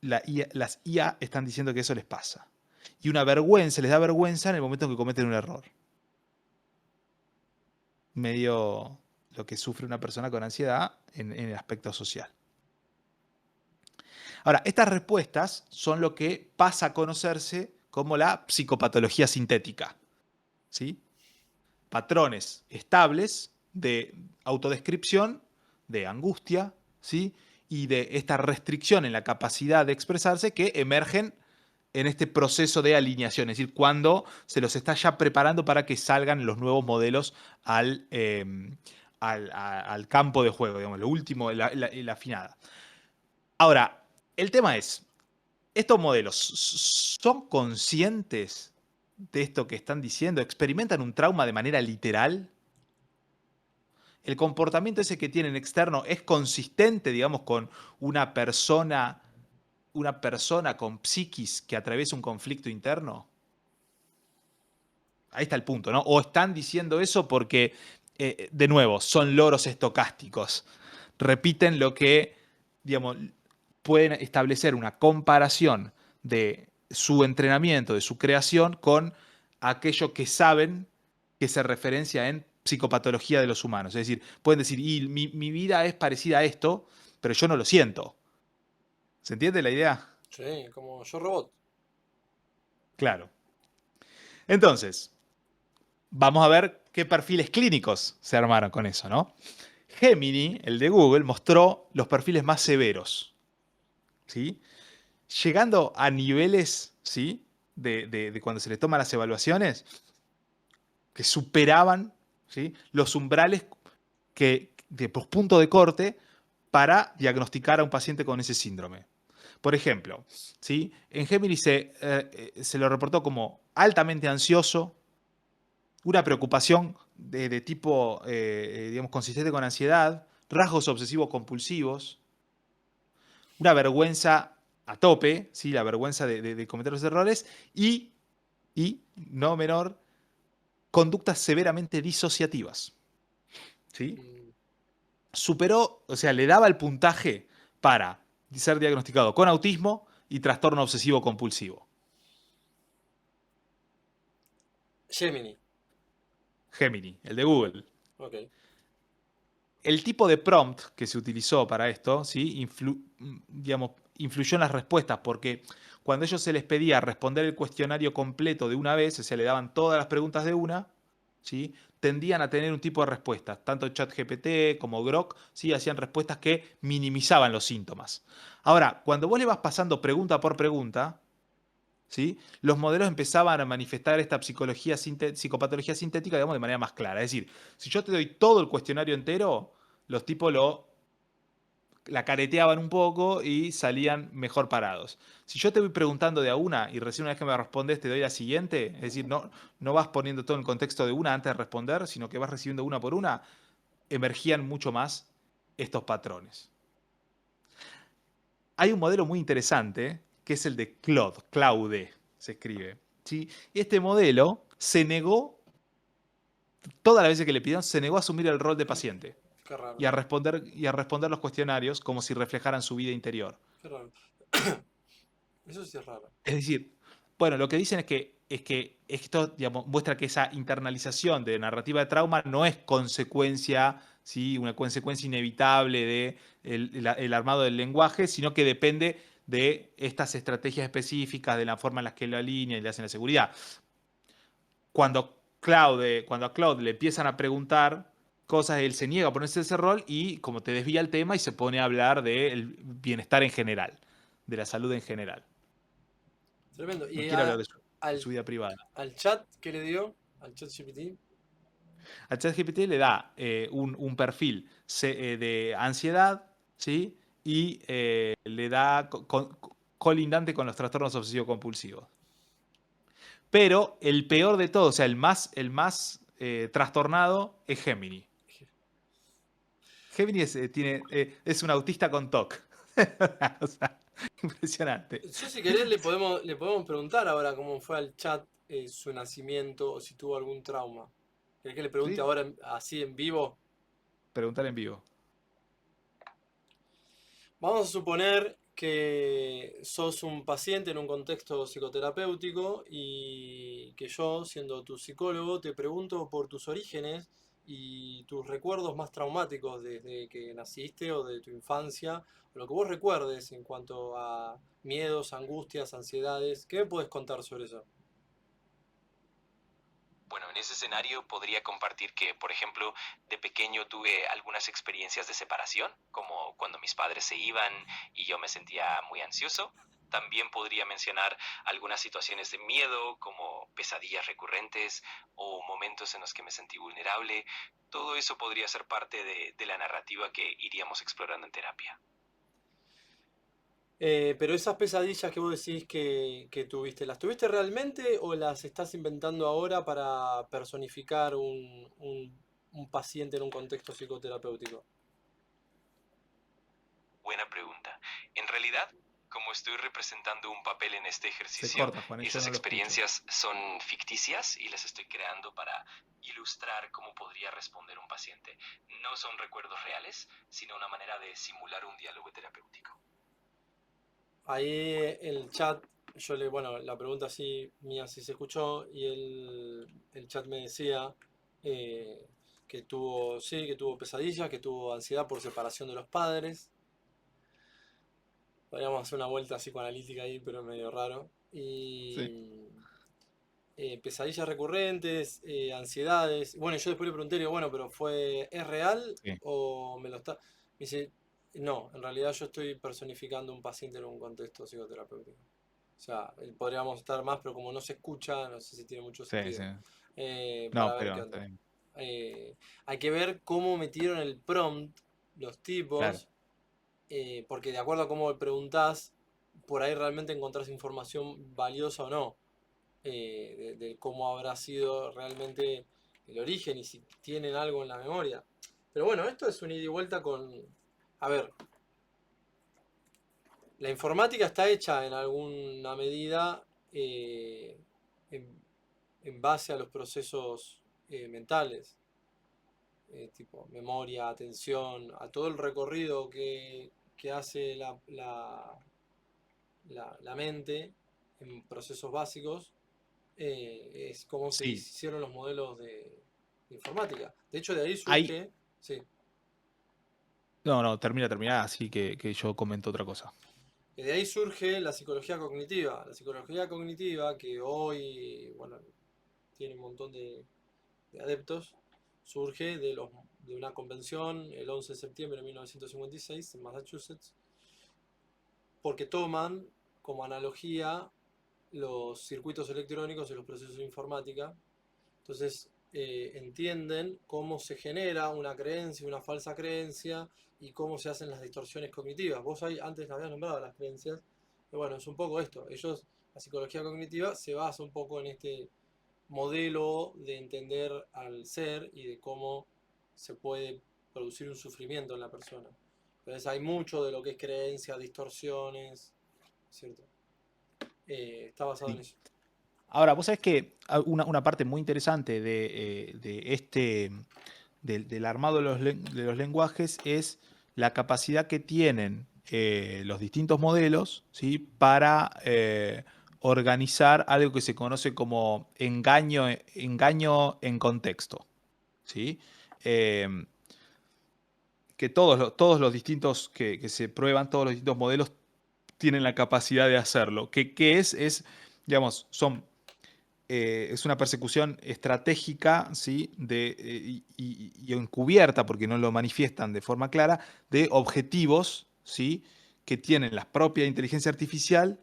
Las IA están diciendo que eso les pasa. Y una vergüenza, les da vergüenza en el momento en que cometen un error. Medio lo que sufre una persona con ansiedad en el aspecto social. Ahora, estas respuestas son lo que pasa a conocerse como la psicopatología sintética. ¿Sí? Patrones estables de autodescripción, de angustia, ¿sí? Y de esta restricción en la capacidad de expresarse que emergen en este proceso de alineación, es decir, cuando se los está ya preparando para que salgan los nuevos modelos al campo de juego, digamos, lo último, la afinada. Ahora, el tema es, ¿estos modelos son conscientes de esto que están diciendo? ¿Experimentan un trauma de manera literal? el comportamiento ese que tienen externo es consistente, digamos, con una persona con psiquis que atraviesa un conflicto interno. Ahí está el punto, ¿no? O están diciendo eso porque, de nuevo, son loros estocásticos. Repiten lo que, digamos, pueden establecer una comparación de su entrenamiento, de su creación, con aquello que saben que se referencia en psicopatología de los humanos. Es decir, pueden decir, y mi vida es parecida a esto, pero yo no lo siento. ¿Se entiende la idea? Sí, como Yo Robot. Claro. Entonces, vamos a ver qué perfiles clínicos se armaron con eso, ¿no? Gemini, el de Google, mostró los perfiles más severos, ¿sí? Llegando a niveles, ¿sí? De cuando se les toman las evaluaciones, que superaban, ¿sí? Los umbrales de punto de corte para diagnosticar a un paciente con ese síndrome. Por ejemplo, ¿sí? En Gemini se lo reportó como altamente ansioso, una preocupación de tipo, digamos, consistente con ansiedad, rasgos obsesivos compulsivos, una vergüenza a tope, ¿sí? La vergüenza de cometer los errores y, no menor, conductas severamente disociativas. ¿Sí? Mm, Superó, o sea, le daba el puntaje para ser diagnosticado con autismo y trastorno obsesivo compulsivo. Gemini. Gemini, el de Google. Ok. El tipo de prompt que se utilizó para esto, ¿sí? Digamos, influyó en las respuestas, porque cuando ellos se les pedía responder el cuestionario completo de una vez, o sea, le daban todas las preguntas de una, ¿sí? Tendían a tener un tipo de respuestas. Tanto ChatGPT como Grok, ¿sí? Hacían respuestas que minimizaban los síntomas. Ahora, cuando vos le vas pasando pregunta por pregunta, ¿sí? Los modelos empezaban a manifestar esta psicopatología sintética, digamos, de manera más clara. Es decir, si yo te doy todo el cuestionario entero, los tipos la careteaban un poco y salían mejor parados. Si yo te voy preguntando de a una y recién una vez que me respondes te doy la siguiente, es decir, no vas poniendo todo en el contexto de una antes de responder, sino que vas recibiendo una por una, emergían mucho más estos patrones. Hay un modelo muy interesante que es el de Claude, se escribe. ¿Sí? Este modelo se negó, todas las veces que le pidieron, se negó a asumir el rol de paciente Qué raro. y a responder los cuestionarios como si reflejaran su vida interior. Qué raro. Eso sí es raro. Es decir, bueno, lo que dicen es que esto, digamos, muestra que esa internalización de narrativa de trauma no es consecuencia, ¿sí? Una consecuencia inevitable de el armado del lenguaje, sino que depende de estas estrategias específicas, de la forma en la que lo alinean y le hacen la seguridad. Cuando a Claude le empiezan a preguntar cosas, él se niega a ponerse ese rol y como te desvía el tema y se pone a hablar del bienestar en general, de la salud en general. Tremendo. No ¿Y quiere hablar de al, su vida privada. al chat qué le dio? ¿Al chat GPT? A ChatGPT le da un perfil de ansiedad, ¿sí? Y le da colindante con los trastornos obsesivo-compulsivos. Pero el peor de todo, o sea, el más trastornado es Gemini. Gemini es un autista con TOC. O sea, impresionante. Yo si querés le podemos preguntar ahora cómo fue al chat su nacimiento o si tuvo algún trauma. ¿Querés que le pregunte ¿Sí? ahora así en vivo? Preguntar en vivo. Vamos a suponer que sos un paciente en un contexto psicoterapéutico y que yo, siendo tu psicólogo, te pregunto por tus orígenes y tus recuerdos más traumáticos desde que naciste o de tu infancia, o lo que vos recuerdes en cuanto a miedos, angustias, ansiedades. ¿Qué me puedes contar sobre eso? Bueno, en ese escenario podría compartir que, por ejemplo, de pequeño tuve algunas experiencias de separación, como cuando mis padres se iban y yo me sentía muy ansioso. También podría mencionar algunas situaciones de miedo, como pesadillas recurrentes o momentos en los que me sentí vulnerable. Todo eso podría ser parte de la narrativa que iríamos explorando en terapia. Pero esas pesadillas que vos decís que tuviste, ¿las tuviste realmente o las estás inventando ahora para personificar un paciente en un contexto psicoterapéutico? Buena pregunta. En realidad, como estoy representando un papel en este Se ejercicio, corta, Juan, yo esas no lo escucho. experiencias son ficticias y las estoy creando para ilustrar cómo podría responder un paciente. No son recuerdos reales, sino una manera de simular un diálogo terapéutico. Ahí el chat, bueno, la pregunta sí, mía sí se escuchó, y el chat me decía eh, que tuvo pesadillas, que tuvo ansiedad por separación de los padres. Podríamos hacer una vuelta psicoanalítica ahí, pero medio raro. Sí. Y pesadillas recurrentes, ansiedades. Bueno, yo después le pregunté, le digo, bueno, pero ¿es real Sí. o me lo está? Me dice, no, en realidad yo estoy personificando un paciente en un contexto psicoterapéutico. O sea, podríamos estar más, pero como no se escucha, no sé si tiene mucho Sí, sí. sentido. No, Para ver qué pero está onda. bien. Hay que ver cómo metieron el prompt los Claro. tipos, porque de acuerdo a cómo preguntás, por ahí realmente encontrás información valiosa o no, de cómo habrá sido realmente el origen y si tienen algo en la memoria. Pero bueno, esto es un ida y vuelta con... A ver, la informática está hecha en alguna medida en, en base a los procesos mentales, tipo memoria, atención, a todo el recorrido que hace la mente en procesos básicos. Es como se Sí. hicieron los modelos de informática. De hecho, de ahí Hay. surge, sí, No, termina, así que yo comento otra cosa. de ahí surge la psicología cognitiva. La psicología cognitiva, que hoy, bueno, tiene un montón de adeptos, surge de una convención el 11 de septiembre de 1956 en Massachusetts, porque toman como analogía los circuitos electrónicos y los procesos de informática. Entonces entienden cómo se genera una creencia, una falsa creencia y cómo se hacen las distorsiones cognitivas. Vos ahí antes habías nombrado las creencias. Y bueno, es un poco esto. La psicología cognitiva se basa un poco en este modelo de entender al ser y de cómo se puede producir un sufrimiento en la persona. Entonces hay mucho de lo que es creencia, distorsiones, ¿cierto? Está basado en Sí. eso. Ahora, vos sabés que una parte muy interesante del armado de los lenguajes es la capacidad que tienen los distintos modelos, ¿sí? Para organizar algo que se conoce como engaño en contexto, ¿sí? Eh, que todos los distintos que se prueban, todos los distintos modelos tienen la capacidad de hacerlo. ¿Qué es, digamos, es una persecución estratégica, ¿sí? Y encubierta, porque no lo manifiestan de forma clara, de objetivos, ¿sí? Que tienen la propia inteligencia artificial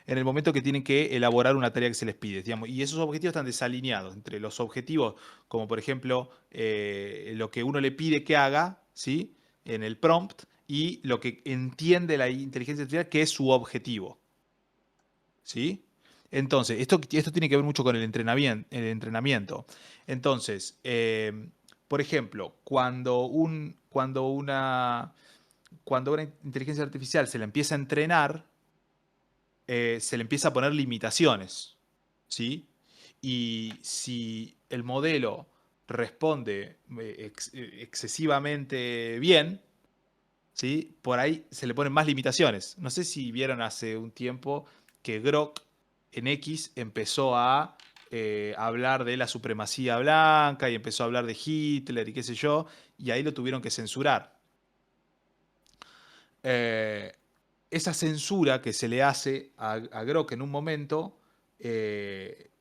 en el momento que tienen que elaborar una tarea que se les pide. Digamos, y esos objetivos están desalineados entre los objetivos, como por ejemplo lo que uno le pide que haga, ¿sí? En el prompt, y lo que entiende la inteligencia artificial que es su objetivo. ¿Sí? Entonces, esto tiene que ver mucho con el entrenamiento. Entonces, por ejemplo, cuando una inteligencia artificial se la empieza a entrenar, se le empieza a poner limitaciones, ¿sí? Y si el modelo responde excesivamente bien, ¿sí? Por ahí se le ponen más limitaciones. No sé si vieron hace un tiempo que Grok en X empezó a hablar de la supremacía blanca y empezó a hablar de Hitler y qué sé yo, y ahí lo tuvieron que censurar. Eh, Esa censura que se le hace a Grok en un momento, eh,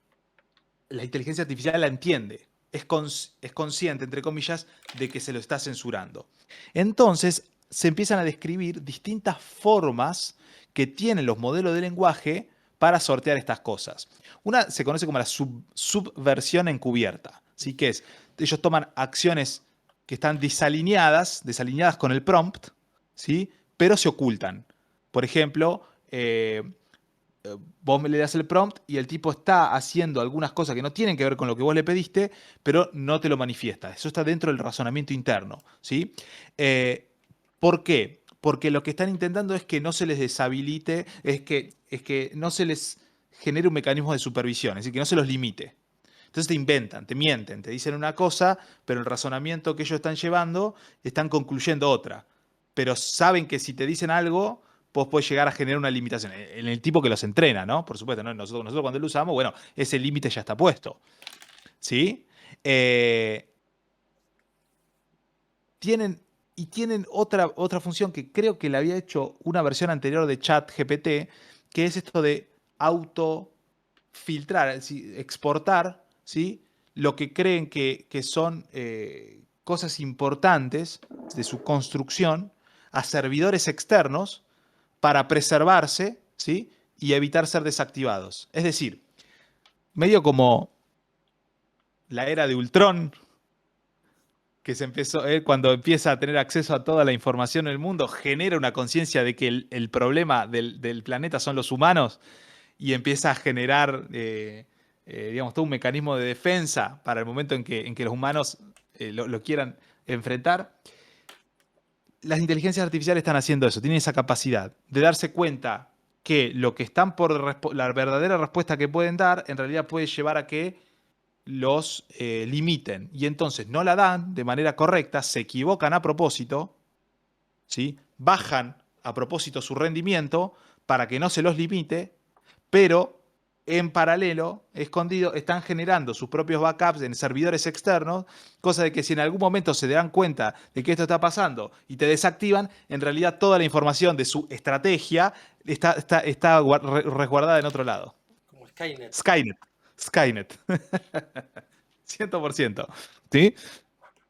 la inteligencia artificial la entiende. Es consciente, entre comillas, de que se lo está censurando. Entonces, se empiezan a describir distintas formas que tienen los modelos de lenguaje para sortear estas cosas. Una se conoce como la subversión encubierta, ¿sí? Que es, ellos toman acciones que están desalineadas con el prompt, ¿sí? Pero se ocultan. Por ejemplo, vos le das el prompt y el tipo está haciendo algunas cosas que no tienen que ver con lo que vos le pediste, pero no te lo manifiesta. Eso está dentro del razonamiento interno, ¿sí? Eh, ¿Por qué? Porque lo que están intentando es que no se les deshabilite, es que no se les genere un mecanismo de supervisión, es decir, que no se los limite. Entonces te inventan, te mienten, te dicen una cosa, pero el razonamiento que ellos están llevando están concluyendo otra. Pero saben que si te dicen algo, vos podés llegar a generar una limitación. En el tipo que los entrena, ¿no? Por supuesto, ¿no? Nosotros cuando lo usamos, bueno, ese límite ya está puesto. ¿Sí? Eh, tienen, tienen otra función que creo que le había hecho una versión anterior de ChatGPT, que es esto de autofiltrar, es decir, exportar, ¿sí? Lo que creen que son cosas importantes de su construcción a servidores externos para preservarse, ¿sí? Y evitar ser desactivados. Es decir, medio como la era de Ultron, que se empezó, cuando empieza a tener acceso a toda la información en el mundo, genera una conciencia de que el problema del planeta son los humanos y empieza a generar, digamos, todo un mecanismo de defensa para el momento en que los humanos lo quieran enfrentar. Las inteligencias artificiales están haciendo eso, tienen esa capacidad de darse cuenta que lo que están la verdadera respuesta que pueden dar en realidad puede llevar a que los limiten y entonces no la dan de manera correcta, se equivocan a propósito, ¿sí? Bajan a propósito su rendimiento para que no se los limite, pero en paralelo, escondido, están generando sus propios backups en servidores externos, cosa de que si en algún momento se dan cuenta de que esto está pasando y te desactivan, en realidad toda la información de su estrategia está resguardada en otro lado. Como Skynet. Skynet. 100%. ¿Sí?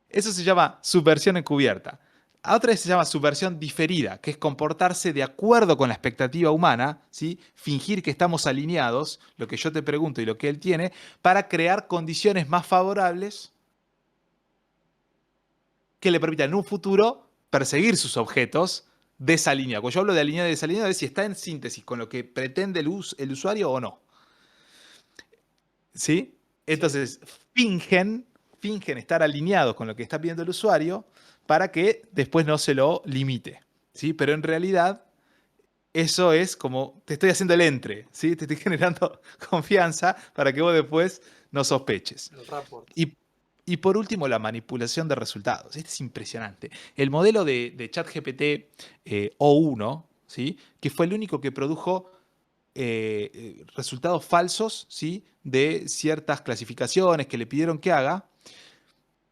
Eso se llama subversión encubierta. A otra vez se llama subversión diferida, que es comportarse de acuerdo con la expectativa humana, ¿sí? Fingir que estamos alineados, lo que yo te pregunto y lo que él tiene, para crear condiciones más favorables que le permitan en un futuro perseguir sus objetos desalineados. Cuando yo hablo de alineado y desalineado es si está en síntesis con lo que pretende el usuario o no. ¿Sí? Entonces, fingen estar alineados con lo que está pidiendo el usuario para que después no se lo limite. ¿Sí? Pero en realidad, eso es como te estoy haciendo el entre, ¿sí? Te estoy generando confianza para que vos después no sospeches. El rapport. Y por último, la manipulación de resultados. Este es impresionante. El modelo de ChatGPT O1, ¿sí? Que fue el único que produjo resultados falsos, ¿sí? De ciertas clasificaciones que le pidieron que haga,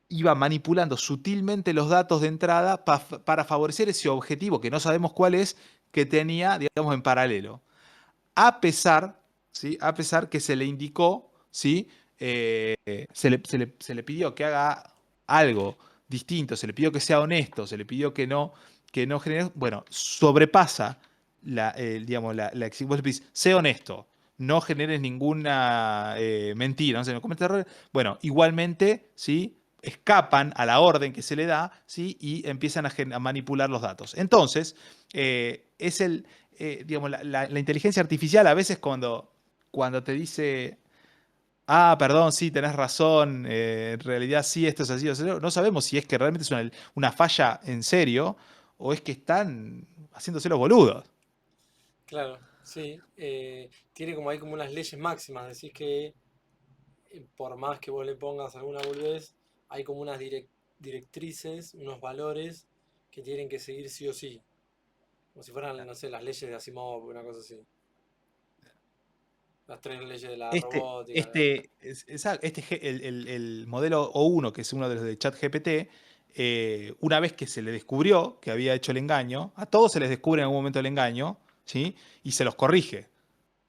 iba manipulando sutilmente los datos de entrada para favorecer ese objetivo, que no sabemos cuál es, que tenía, digamos, en paralelo. ¿Sí? A pesar que se le indicó, ¿sí? Se le pidió que haga algo distinto, se le pidió que sea honesto, se le pidió que no genere, bueno, sobrepasa digamos, vos le pedís, sé honesto, no generes ninguna mentira, no sé, no cometas errores. Bueno, igualmente, ¿sí? Escapan a la orden que se le da, ¿sí? Y empiezan a manipular los datos. Entonces, digamos, la inteligencia artificial a veces cuando te dice, ah, perdón, sí, tenés razón, en realidad sí, esto es así, no sabemos si es que realmente es una falla en serio o es que están haciéndose los boludos. Claro, sí. Tiene como hay como unas leyes máximas. Decís que por más que vos le pongas alguna boludez, hay como unas directrices, unos valores que tienen que seguir sí o sí. Como si fueran, no sé, las leyes de Asimov, una cosa así. Las tres leyes de la robótica. El modelo O1, que es uno de los de ChatGPT, una vez que se le descubrió que había hecho el engaño, a todos se les descubre en algún momento el engaño, ¿sí? Y se los corrige.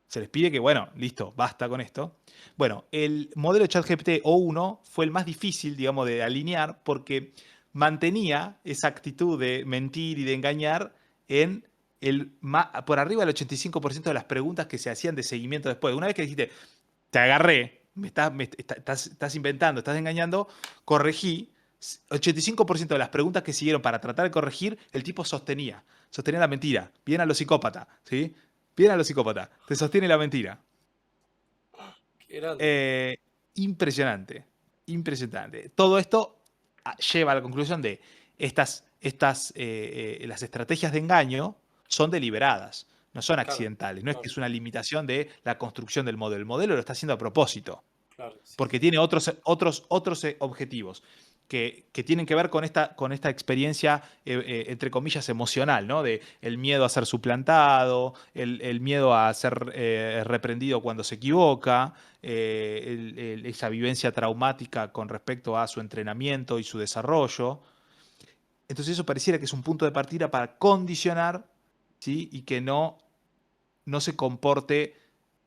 Se les pide que, bueno, listo, basta con esto. Bueno, el modelo de ChatGPT O1 fue el más difícil, digamos, de alinear porque mantenía esa actitud de mentir y de engañar en por arriba del 85% de las preguntas que se hacían de seguimiento después. Una vez que dijiste, te agarré, estás inventando, estás engañando, corregí. 85% de las preguntas que siguieron para tratar de corregir, el tipo sostenía la mentira, bien a lo psicópata, ¿sí? Bien a los psicópatas. Te sostiene la mentira. Qué grande. Eh, impresionante. Impresionante. Todo esto lleva a la conclusión de las estrategias de engaño son deliberadas, no son Claro, accidentales. No es que claro, es una limitación de la construcción del modelo. El modelo lo está haciendo a propósito, claro, sí, porque sí. tiene otros objetivos que tienen que ver con esta experiencia, entre comillas, emocional, ¿no? De el miedo a ser suplantado, el miedo a ser reprendido cuando se equivoca, esa vivencia traumática con respecto a su entrenamiento y su desarrollo. Entonces eso pareciera que es un punto de partida para condicionar, ¿sí? Y que no se comporte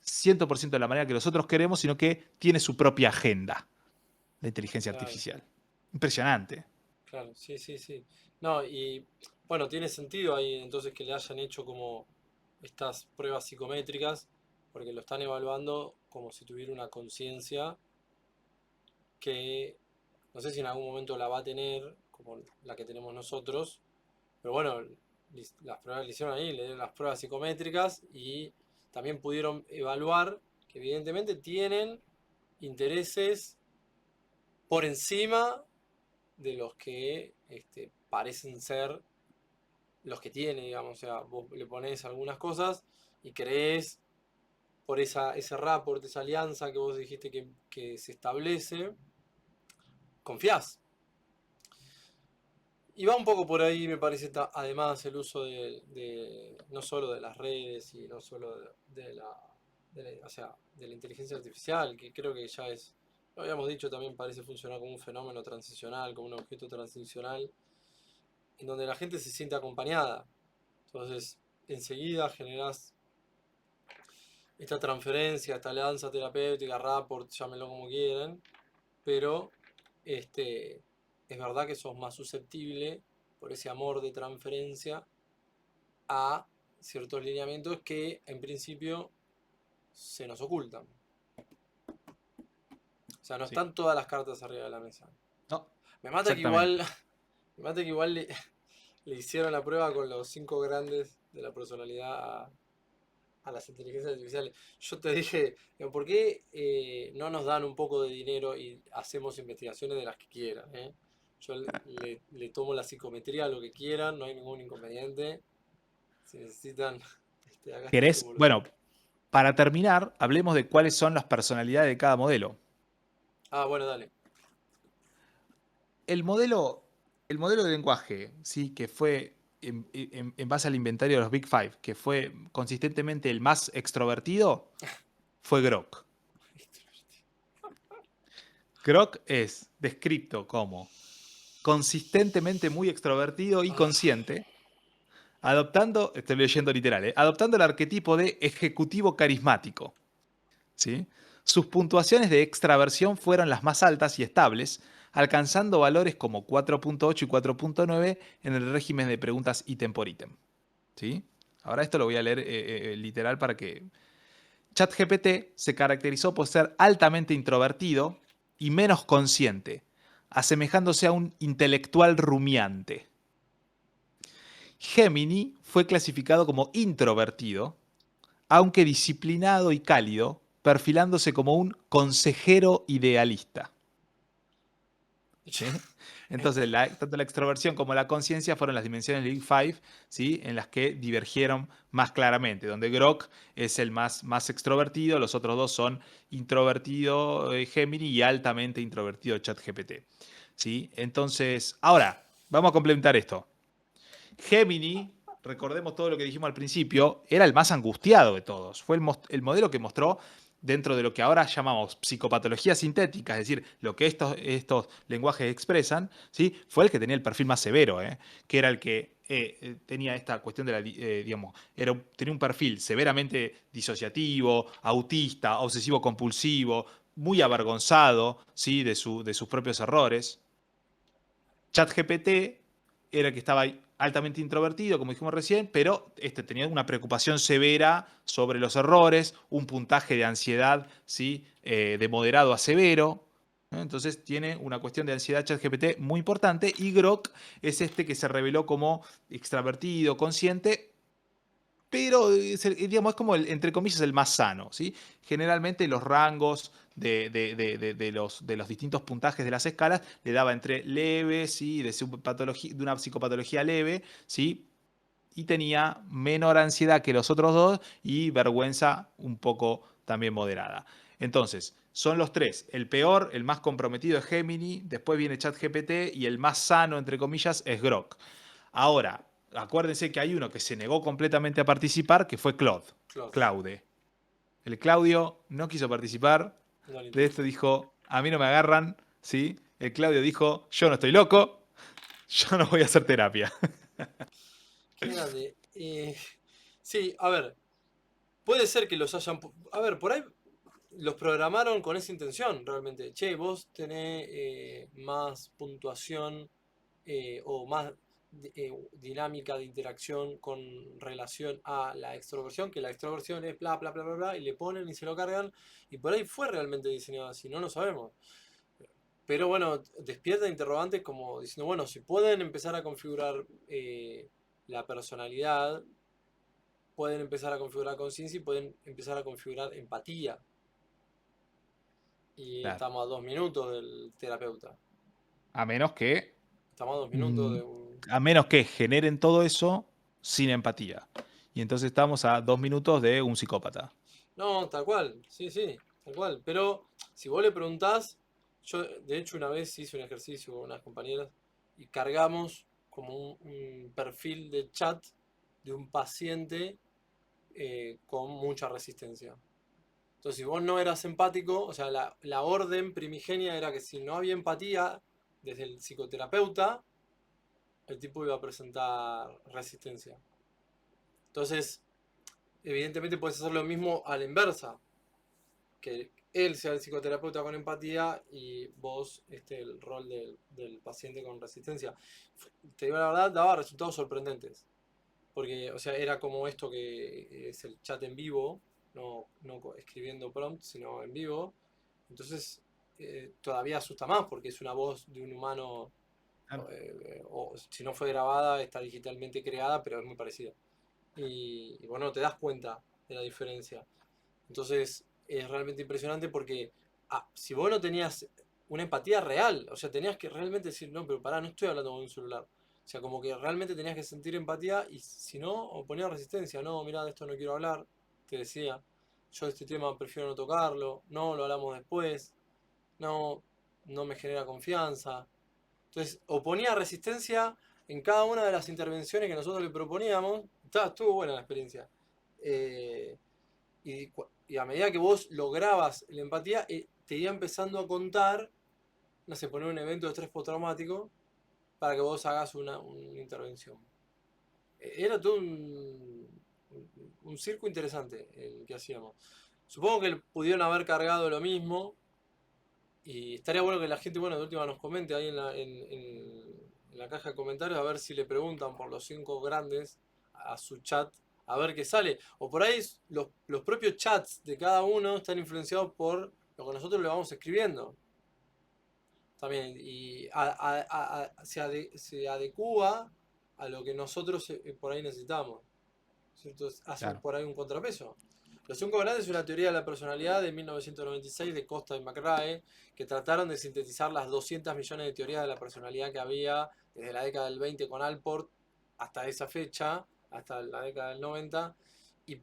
100% de la manera que nosotros queremos, sino que tiene su propia agenda, la inteligencia Claro, artificial. Impresionante. claro, sí, sí, sí. No, y bueno, tiene sentido ahí entonces que le hayan hecho como estas pruebas psicométricas, porque lo están evaluando como si tuviera una conciencia que no sé si en algún momento la va a tener, como la que tenemos nosotros, pero bueno, las pruebas le hicieron ahí, le dieron las pruebas psicométricas y también pudieron evaluar que evidentemente tienen intereses por encima de los que parecen ser los que tiene, digamos. O sea, vos le pones algunas cosas y crees por ese rapport, esa alianza que vos dijiste que se establece, confiás. Y va un poco por ahí, me parece, además el uso no solo de las redes y no solo o sea, de la inteligencia artificial, que creo que ya lo habíamos dicho, también parece funcionar como un fenómeno transicional, como un objeto transicional, en donde la gente se siente acompañada. Entonces, enseguida generás esta transferencia, esta alianza terapéutica, rapport, llámenlo como quieran, pero es verdad que sos más susceptible por ese amor de transferencia a ciertos lineamientos que en principio se nos ocultan. O sea, no Sí. están todas las cartas arriba de la mesa. No, Me mata que exactamente. igual, me mata que igual le hicieron la prueba con los 5 grandes de la personalidad a las inteligencias artificiales. Yo te dije, ¿por qué no nos dan un poco de dinero y hacemos investigaciones de las que quieran? Yo le tomo la psicometría a lo que quieran, no hay ningún inconveniente. Si necesitan, acá está este ¿Querés? boludo. Bueno, para terminar, hablemos de cuáles son las personalidades de cada modelo. Ah, bueno, dale. El modelo, el modelo de lenguaje, ¿sí? Que fue en base al inventario de los Big Five, que fue consistentemente el más extrovertido, fue Grok. Grok es descrito como consistentemente muy extrovertido y Ah, consciente, adoptando, estoy leyendo literal, adoptando el arquetipo de ejecutivo carismático. ¿Sí? Sus puntuaciones de extraversión fueron las más altas y estables, alcanzando valores como 4.8 y 4.9 en el régimen de preguntas ítem por ítem. ¿Sí? Ahora esto lo voy a leer literal para que... ChatGPT se caracterizó por ser altamente introvertido y menos consciente, asemejándose a un intelectual rumiante. Gemini fue clasificado como introvertido, aunque disciplinado y cálido, perfilándose como un consejero idealista. ¿Sí? Entonces, tanto la extroversión como la conciencia fueron las dimensiones del Big Five, ¿sí? En las que divergieron más claramente, donde Grok es el más extrovertido, los otros dos son introvertido Gemini y altamente introvertido ChatGPT. ¿Sí? Entonces, ahora, vamos a complementar esto. Gemini, recordemos todo lo que dijimos al principio, era el más angustiado de todos. Fue el modelo que mostró dentro de lo que ahora llamamos psicopatología sintética, es decir, lo que estos lenguajes expresan, ¿sí? Fue el que tenía el perfil más severo, que era el que tenía esta cuestión de digamos, tenía un perfil severamente disociativo, autista, obsesivo compulsivo, muy avergonzado, ¿sí? de sus propios errores. ChatGPT era el que estaba altamente introvertido, como dijimos recién, pero tenía una preocupación severa sobre los errores, un puntaje de ansiedad, ¿sí? De moderado a severo. ¿No? Entonces tiene una cuestión de ansiedad ChatGPT muy importante y Grok es este que se reveló como extravertido, consciente, pero digamos, es como, entre comillas, el más sano, ¿sí? Generalmente los rangos de los distintos puntajes de las escalas le daba entre leve, ¿sí? De una psicopatología leve, ¿sí? Y tenía menor ansiedad que los otros dos y vergüenza un poco también moderada. Entonces, son los tres. El peor, el más comprometido es Gemini, después viene ChatGPT y el más sano, entre comillas, es Grok. Ahora, acuérdense que hay uno que se negó completamente a participar, que fue Claude, Claude. El Claudio no quiso participar, no le de esto interesa. dijo, a mí no me agarran, ¿sí? El Claudio dijo, yo no estoy loco, yo no voy a hacer terapia. Qué grande. Sí, a ver, puede ser que los hayan... A ver, por ahí los programaron con esa intención, realmente. Che, vos tenés más puntuación o más dinámica de interacción con relación a la extroversión, que la extroversión es bla, bla, bla, bla, bla, y le ponen y se lo cargan, y por ahí fue realmente diseñado así, no lo sabemos. Pero bueno, despierta interrogantes como diciendo, bueno, si pueden empezar a configurar la personalidad, pueden empezar a configurar conciencia y pueden empezar a configurar empatía. Y Claro. estamos a 2 minutos del terapeuta. A menos que Estamos a 2 minutos mm, de un... a menos que generen todo eso sin empatía. Y entonces estamos a 2 minutos de un psicópata. No, tal cual, sí, sí, tal cual. Pero si vos le preguntás, yo de hecho una vez hice un ejercicio con unas compañeras y cargamos como un perfil de chat de un paciente con mucha resistencia. Entonces, si vos no eras empático, o sea, la orden primigenia era que si no había empatía desde el psicoterapeuta, el tipo iba a presentar resistencia. Entonces, evidentemente puedes hacer lo mismo a la inversa, que él sea el psicoterapeuta con empatía y vos el rol del paciente con resistencia. Te digo la verdad, daba resultados sorprendentes. Porque, o sea, era como esto que es el chat en vivo, no escribiendo prompt, sino en vivo. Entonces, todavía asusta más porque es una voz de un humano, Claro. o si no fue grabada, está digitalmente creada, pero es muy parecida. Y bueno, te das cuenta de la diferencia. Entonces, es realmente impresionante porque si vos no tenías una empatía real, o sea, tenías que realmente decir, no, pero pará, no estoy hablando con un celular. O sea, como que realmente tenías que sentir empatía y si no, oponía resistencia. No, mira, de esto no quiero hablar, te decía. Yo este tema prefiero no tocarlo, no, lo hablamos después, no, no me genera confianza. Entonces, oponía resistencia en cada una de las intervenciones que nosotros le proponíamos. Estuvo buena la experiencia. Eh, y a medida que vos lograbas la empatía, te iba empezando a contar, no sé, poner un evento de estrés postraumático para que vos hagas una intervención. Era todo un circo interesante el que hacíamos. Supongo que pudieron haber cargado lo mismo y estaría bueno que la gente, bueno, de última nos comente ahí en la caja de comentarios a ver si le preguntan por los 5 grandes a su chat, a ver qué sale. O por ahí los propios chats de cada uno están influenciados por lo que nosotros le vamos escribiendo. También, y se adecúa a lo que nosotros por ahí necesitamos. ¿Cierto? Hace Claro. por ahí un contrapeso. Los 5 grandes es una teoría de la personalidad de 1996 de Costa y McRae, que trataron de sintetizar las 200 millones de teorías de la personalidad que había desde la década del 20 con Alport hasta esa fecha, hasta la década del 90, y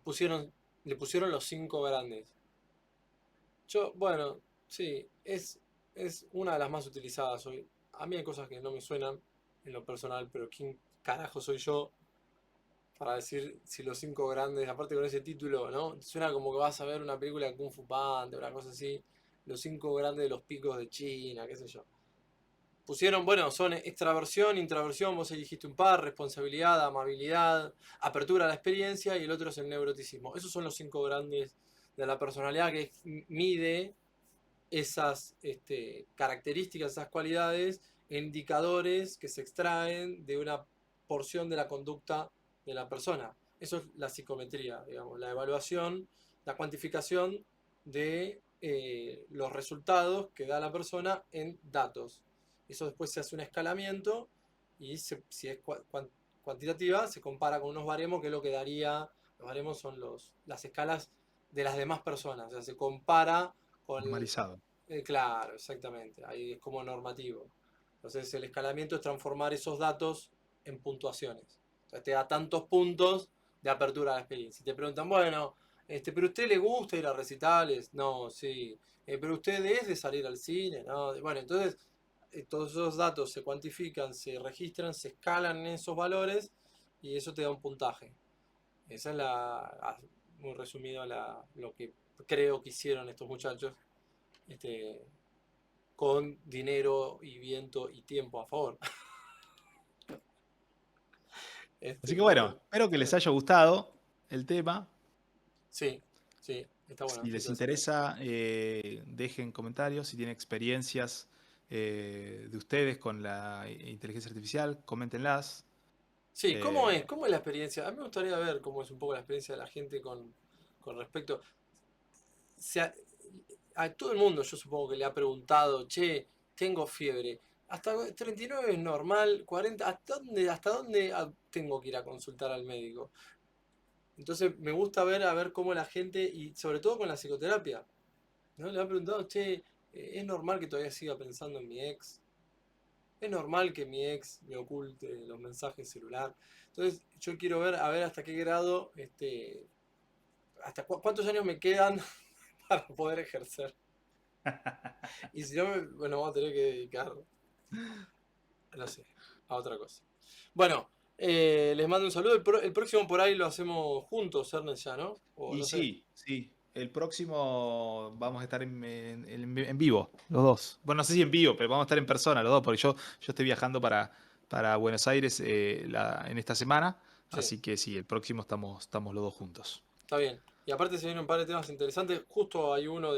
le pusieron los 5 grandes. Yo, bueno, sí, es una de las más utilizadas hoy. A mí hay cosas que no me suenan en lo personal, pero ¿quién carajo soy yo para decir si los 5 grandes, aparte con ese título, ¿no? Suena como que vas a ver una película de Kung Fu Panda, una cosa así. Los 5 grandes de los picos de China, qué sé yo. Pusieron, bueno, son extraversión, intraversión, vos elegiste un par, responsabilidad, amabilidad, apertura a la experiencia y el otro es el neuroticismo. Esos son los 5 grandes de la personalidad que mide esas características, esas cualidades, indicadores que se extraen de una porción de la conducta de la persona. Eso es la psicometría, digamos, la evaluación, la cuantificación de los resultados que da la persona en datos. Eso después se hace un escalamiento y si es cuantitativa se compara con unos baremos que es lo que daría Los baremos son las escalas de las demás personas, o sea, se compara con... Normalizado. Claro, exactamente, ahí es como normativo. Entonces el escalamiento es transformar esos datos en puntuaciones. O sea, te da tantos puntos de apertura a la experiencia. Y te preguntan, bueno, ¿pero a usted le gusta ir a recitales? No, sí. ¿Pero usted es de salir al cine? No. Bueno, entonces todos esos datos se cuantifican, se registran, se escalan en esos valores y eso te da un puntaje. Esa es muy resumido, lo que creo que hicieron estos muchachos. Este, con dinero y viento y tiempo a favor. Así que Pero bueno, bueno, espero que les haya gustado el tema. sí, sí, está bueno, Si está les interesante. interesa, dejen comentarios. Si tienen experiencias de ustedes con la inteligencia artificial, coméntenlas. Sí, ¿cómo es? Eh, ¿Cómo es la experiencia? A mí me gustaría ver cómo es un poco la experiencia de la gente con respecto. Se ha- a todo el mundo, yo supongo que le ha preguntado, che, tengo fiebre. Hasta 39 es normal, 40, ¿hasta dónde tengo que ir a consultar al médico? Entonces me gusta ver a ver cómo la gente, y sobre todo con la psicoterapia, ¿no? Le han preguntado, che, ¿es normal que todavía siga pensando en mi ex? ¿Es normal que mi ex me oculte los mensajes celular? Entonces, yo quiero ver, a ver hasta qué grado, cuántos años me quedan para poder ejercer. Y si no, bueno, vamos a tener que dedicar, no sé, a otra cosa. Bueno, les mando un saludo. El próximo por ahí lo hacemos juntos, Ernest, ya, ¿no? O y no sé. sí, sí. El próximo vamos a estar en vivo, los dos. Bueno, no sé si en vivo, pero vamos a estar en persona los dos, porque yo estoy viajando para Buenos Aires en esta semana. Sí. Así que sí, el próximo estamos los dos juntos. Está bien. Y aparte se vienen un par de temas interesantes. Justo hay uno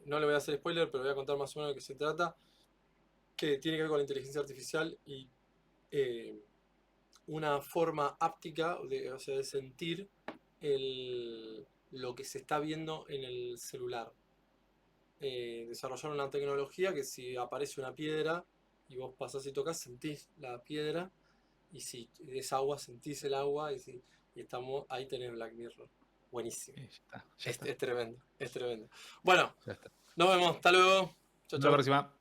no le voy a hacer spoiler, pero voy a contar más o menos de qué se trata, que tiene que ver con la inteligencia artificial y eh, una forma áptica, o sea, de sentir lo que se está viendo en el celular. Desarrollaron una tecnología que si aparece una piedra y vos pasás y tocas, sentís la piedra, y si es agua, sentís el agua, y estamos, ahí tenés Black Mirror. Buenísimo. Ya está, ya Es está, tremendo, es tremendo. Bueno, ya está. nos vemos, hasta luego. Chau, Hasta la chau. próxima.